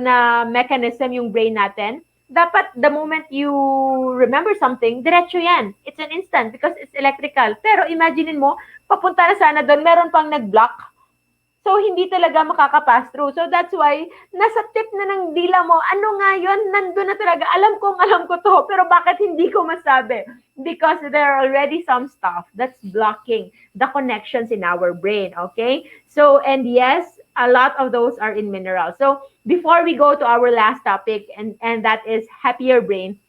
na mechanism yung brain natin, dapat the moment you remember something, diretso yan. It's an instant because it's electrical. Pero imagine mo, papunta na sana doon, meron pang nag-block. So, hindi talaga makakapass through. So, that's why, nasa tip na ng dila mo, ano nga yun, nandun na talaga. Alam ko to, pero bakit hindi ko masabi? Because there are already some stuff that's blocking the connections in our brain, okay? So, and yes, a lot of those are in minerals. So, before we go to our last topic, and that is happier brain,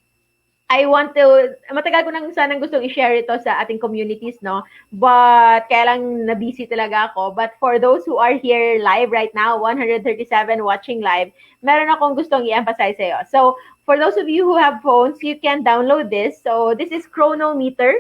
I want to, matagal ko nang sanang gustong i-share ito sa ating communities, no? But, kaya lang na-busy talaga ako. But for those who are here live right now, 137 watching live, meron akong gustong i-emphasize sa'yo. So, for those of you who have phones, you can download this. So, this is Chronometer.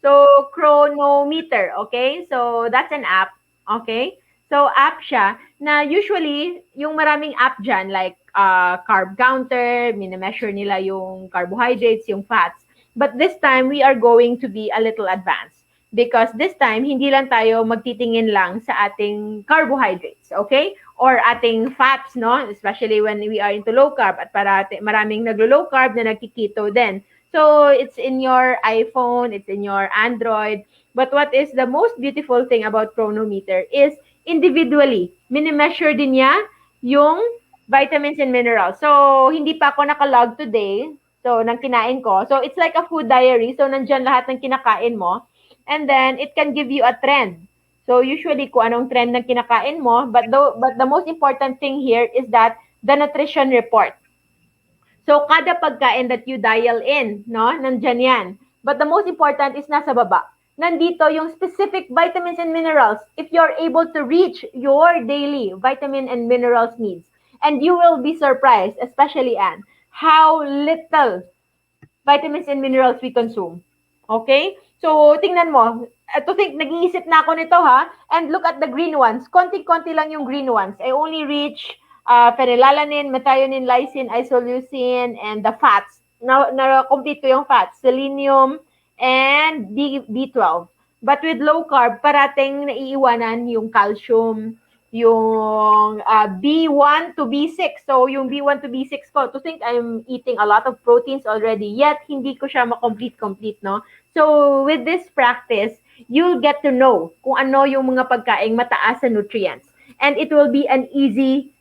So, Chronometer, okay? So, that's an app, okay? So, app siya na usually, yung maraming app dyan, like carb counter, minimeasure nila yung carbohydrates, yung fats. But this time, we are going to be a little advanced. Because this time, hindi lang tayo magtitingin lang sa ating carbohydrates, okay? Or ating fats, no? Especially when we are into low carb at maraming naglo-low carb na nagkiketo din. So, it's in your iPhone, it's in your Android. But what is the most beautiful thing about Chronometer is individually, minimeasure din niya yung vitamins and minerals. So, hindi pa ako nakalog today, so, nang kinain ko. So, it's like a food diary. So, nandyan lahat ng kinakain mo. And then, it can give you a trend. So, usually, kung anong trend ng kinakain mo. But the most important thing here is that the nutrition report. So, kada pagkain that you dial in, no, nandyan yan. But the most important is nasa baba. Nandito yung specific vitamins and minerals if you're able to reach your daily vitamin and minerals needs. And you will be surprised, especially Anne, how little vitamins and minerals we consume. Okay? So, tingnan mo. Nag-iisip na ako nito ha. And look at the green ones. Konti-konti lang yung green ones. I only reach phenylalanine, methionine, lysine, isoleucine, and the fats. Na-complete ko yung fats. Selenium, and B12. But with low carb, parating naiiwanan yung calcium, yung B1 to B6. So, yung B1 to B6 ko, to think I'm eating a lot of proteins already, yet hindi ko siya complete, no? So, with this practice, you'll get to know kung ano yung mga pagkaing mataas sa nutrients. And it will be an easy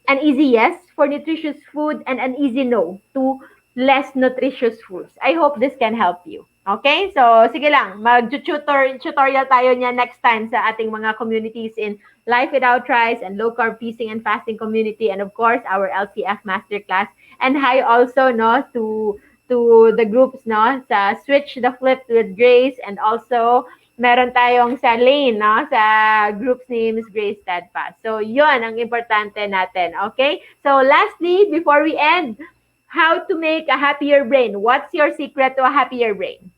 yes for nutritious food and an easy no to less nutritious foods. I hope this can help you. Okay? So, sige lang, tutorial tayo niya next time sa ating mga communities in Life Without Rice and Low Carb Feasting and Fasting community, and of course, our LCF Masterclass. And hi also, no, to the groups, no, sa Switch the Flip with Grace, and also meron tayong sa Lane, no, sa groups ni Miss Grace Steadfast. So, yon ang importante natin, okay? So, lastly, before we end, how to make a happier brain. What's your secret to a happier brain?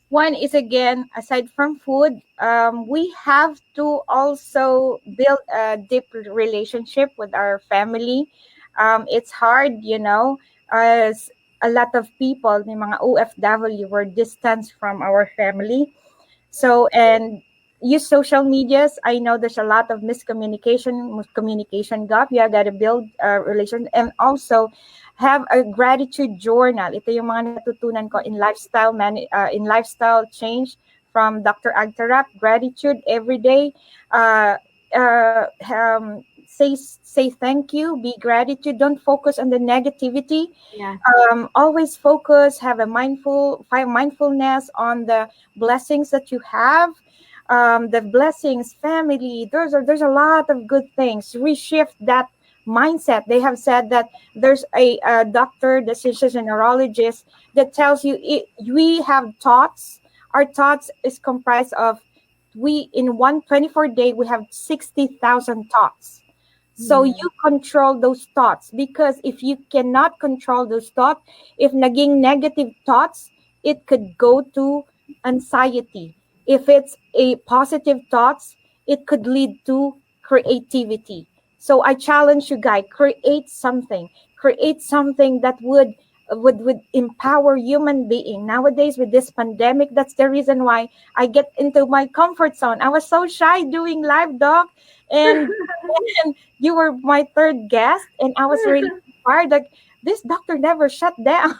One is, again, aside from food, we have to also build a deep relationship with our family. It's hard, as a lot of people, may mga OFW, were distanced from our family. So, and use social medias. I know there's a lot of communication gap. You got to build a relation, and also have a gratitude journal. Ito yung mga natutunan ko in lifestyle change from Dr. Agtarap. Gratitude every day. Say thank you. Be gratitude. Don't focus on the negativity. Yeah. Always focus. Have a mindfulness on the blessings that you have. The blessings, family. There's a lot of good things. Reshift that mindset. They have said that there's a doctor, the physician, neurologist, that tells you we have thoughts. Our thoughts is comprised of, in 124 day we have 60,000 thoughts. So you control those thoughts, because if you cannot control those thoughts, if naging negative thoughts, it could go to anxiety. If it's a positive thoughts, it could lead to creativity. So I challenge you guys, create something that would empower human being. Nowadays with this pandemic, that's the reason why I get into my comfort zone. I was so shy doing live, Doc, and you were my third guest, and I was really inspired. Like, this doctor never shut down.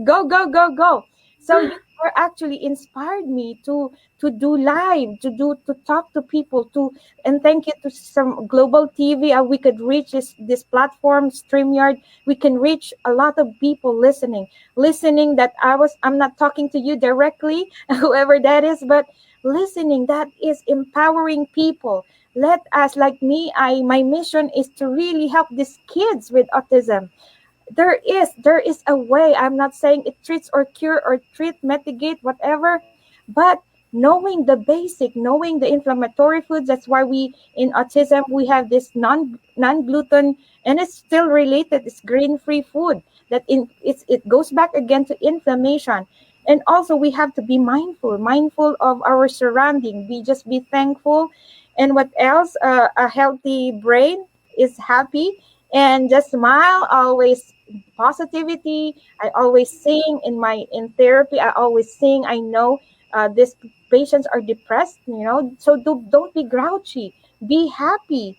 Go. So you actually inspired me to do live, to talk to people, and thank you to some global TV. We could reach this platform, StreamYard. We can reach a lot of people listening that I'm not talking to you directly, whoever that is, but listening, that is empowering people. Let us, like me, my mission is to really help these kids with autism. There is a way. I'm not saying it treats or cure or mitigate, whatever, but knowing the basic, knowing the inflammatory foods. That's why we in autism we have this non-gluten, and it's still related. It's grain-free food it goes back again to inflammation. And also we have to be mindful of our surrounding. Be thankful. And what else? A healthy brain is happy, and just smile. Always positivity. I always sing in therapy. I always sing. I know these patients are depressed, so don't be grouchy. Be happy.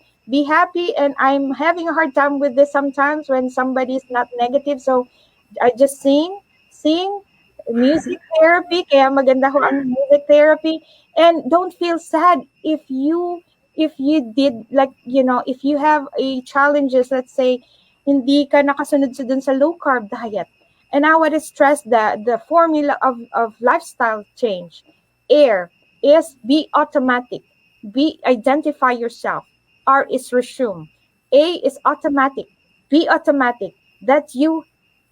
And I'm having a hard time with this sometimes when somebody's not negative. So I just sing music therapy. Kaya maganda ho ang music therapy. And don't feel sad if you did, like, if you have a challenges, let's say, hindi ka nakasunod dun sa low carb diet. And I want to stress the formula of lifestyle change. AIR is be automatic. Identify yourself. R is resume. A is automatic. Be automatic that you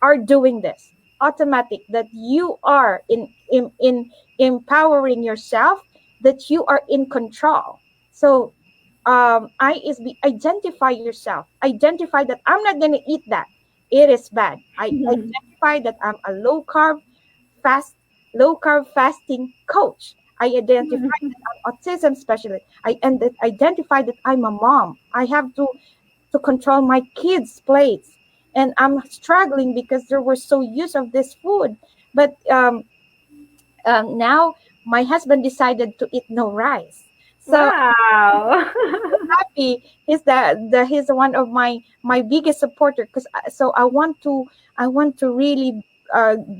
are doing this. Automatic that you are in empowering yourself, that you are in control. So I is be identify yourself. Identify that I'm not going to eat that. It is bad. I identify that I'm a low carb fasting coach. I identify that I'm autism specialist. I identify that I'm a mom. I have to control my kids' plates, and I'm struggling because they were so used of this food. But now my husband decided to eat no rice. So wow. happy. He's he's one of my biggest supporter, because so I want to really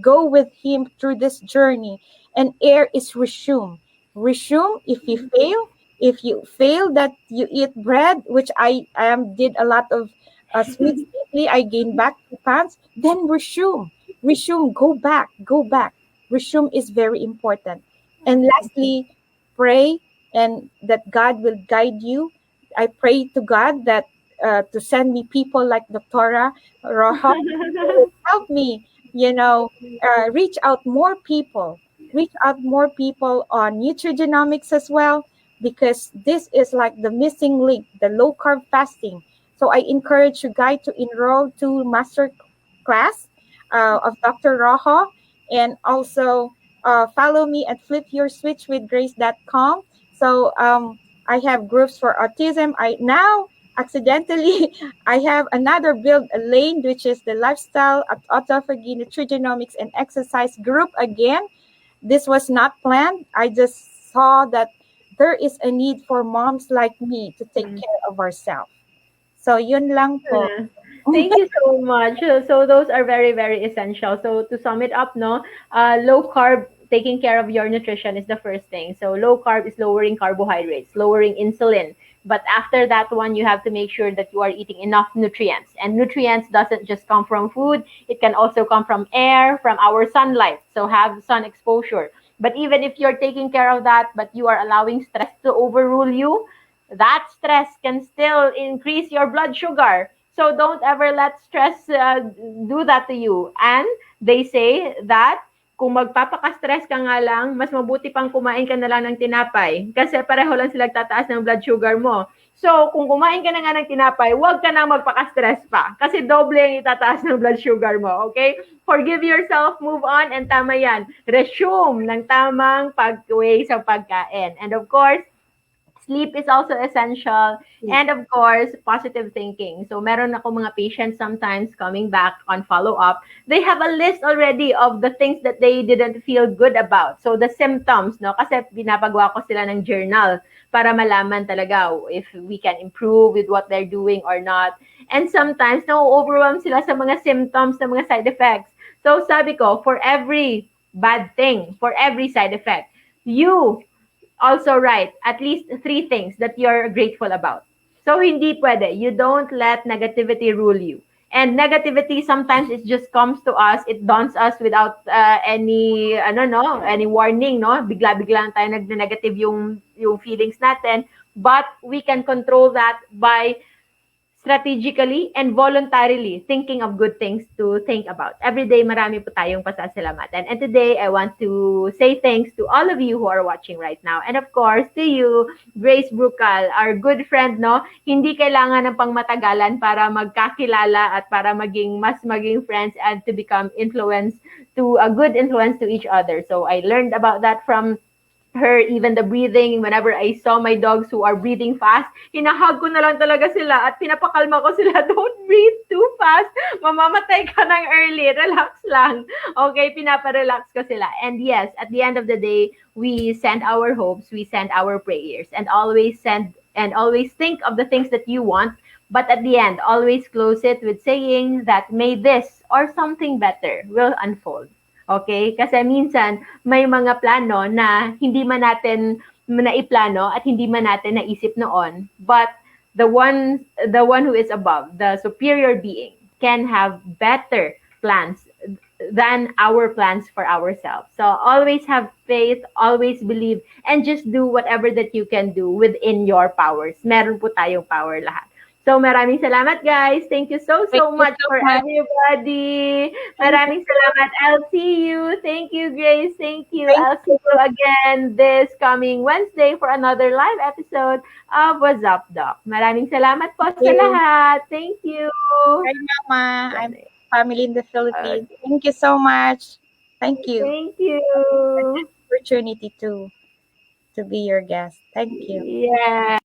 go with him through this journey. and air is resume. Resume if you fail. If you fail that you eat bread, which I did a lot of sweets lately, I gained back 2 pounds. Then resume, resume, go back, go back. Resume is very important. And lastly, pray and that God will guide you. I pray to God that to send me people like Doctora Rojo who will help me, reach out more people on nutrigenomics as well, because this is like the missing link, the low carb fasting. So I encourage you guys to enroll to master class of Dr. Rojo, and also follow me at flipyourswitchwithgrace.com. So I have groups for autism. I now accidentally I have another build a lane, which is the lifestyle, autophagy, nutrigenomics, and exercise group again. This was not planned. I just saw that there is a need for moms like me to take care of ourselves. So yun lang po. Thank you so much. So those are very, very essential. So to sum it up, no, low carb, taking care of your nutrition is the first thing. So low carb is lowering carbohydrates, lowering insulin. But after that one, you have to make sure that you are eating enough nutrients. And nutrients doesn't just come from food. It can also come from air, from our sunlight. So have sun exposure. But even if you're taking care of that, but you are allowing stress to overrule you, that stress can still increase your blood sugar. So don't ever let stress do that to you. And they say that kung magpapaka-stress ka nga lang, mas mabuti pang kumain ka na lang ng tinapay. Kasi pareho lang sila tataas ng blood sugar mo. So, kung kumain ka na nga ng tinapay, huwag ka na magpaka-stress pa. Kasi doble ang itataas ng blood sugar mo, okay? Forgive yourself, move on, and tama yan. Resume ng tamang pag-way sa pagkain. And of course, sleep is also essential. And of course, positive thinking. So meron ako mga patients sometimes coming back on follow-up. They have a list already of the things that they didn't feel good about. So the symptoms, no? Kasi binabagawa ko sila ng journal para malaman talaga if we can improve with what they're doing or not. And sometimes, na-overwhelm sila sa mga symptoms, sa mga side effects. So sabi ko, for every bad thing, for every side effect, you also write at least 3 things that you're grateful about. So hindi pwede. You don't let negativity rule you. And negativity sometimes it just comes to us, it dawns us without any any warning, no? Bigla-bigla lang tayo negative yung feelings natin, but we can control that by strategically and voluntarily thinking of good things to think about. Every day, marami po tayong pasasalamatan. And today, I want to say thanks to all of you who are watching right now. And of course, to you, Grace Brucal, our good friend, no? Hindi kailangan ng pangmatagalan para magkakilala at para maging friends and to become a good influence to each other. So I learned about that from her, even the breathing, whenever I saw my dogs who are breathing fast, hinahag ko na lang talaga sila at pinapakalma ko sila, don't breathe too fast, mamamatay ka ng early, relax lang. Okay, pinaparelax ko sila. And yes, at the end of the day, we send our hopes, we send our prayers, and always think of the things that you want, but at the end, always close it with saying that may this or something better will unfold. Okay? Kasi minsan, may mga plano na hindi man natin naiplano at hindi man natin naisip noon. But the one who is above, the superior being, can have better plans than our plans for ourselves. So always have faith, always believe, and just do whatever that you can do within your powers. Meron po tayong power lahat. So maraming salamat guys. Thank you so much for everybody. Maraming salamat. I'll see you. Thank you, Grace. Thank you. I'll see you again this coming Wednesday for another live episode of WAZZUP Doc. Maraming salamat po sa lahat. Thank you. Hi, Mama. I'm family in the Philippines. Thank you so much. Thank you. Thank you. Opportunity to be your guest. Thank you. Yeah.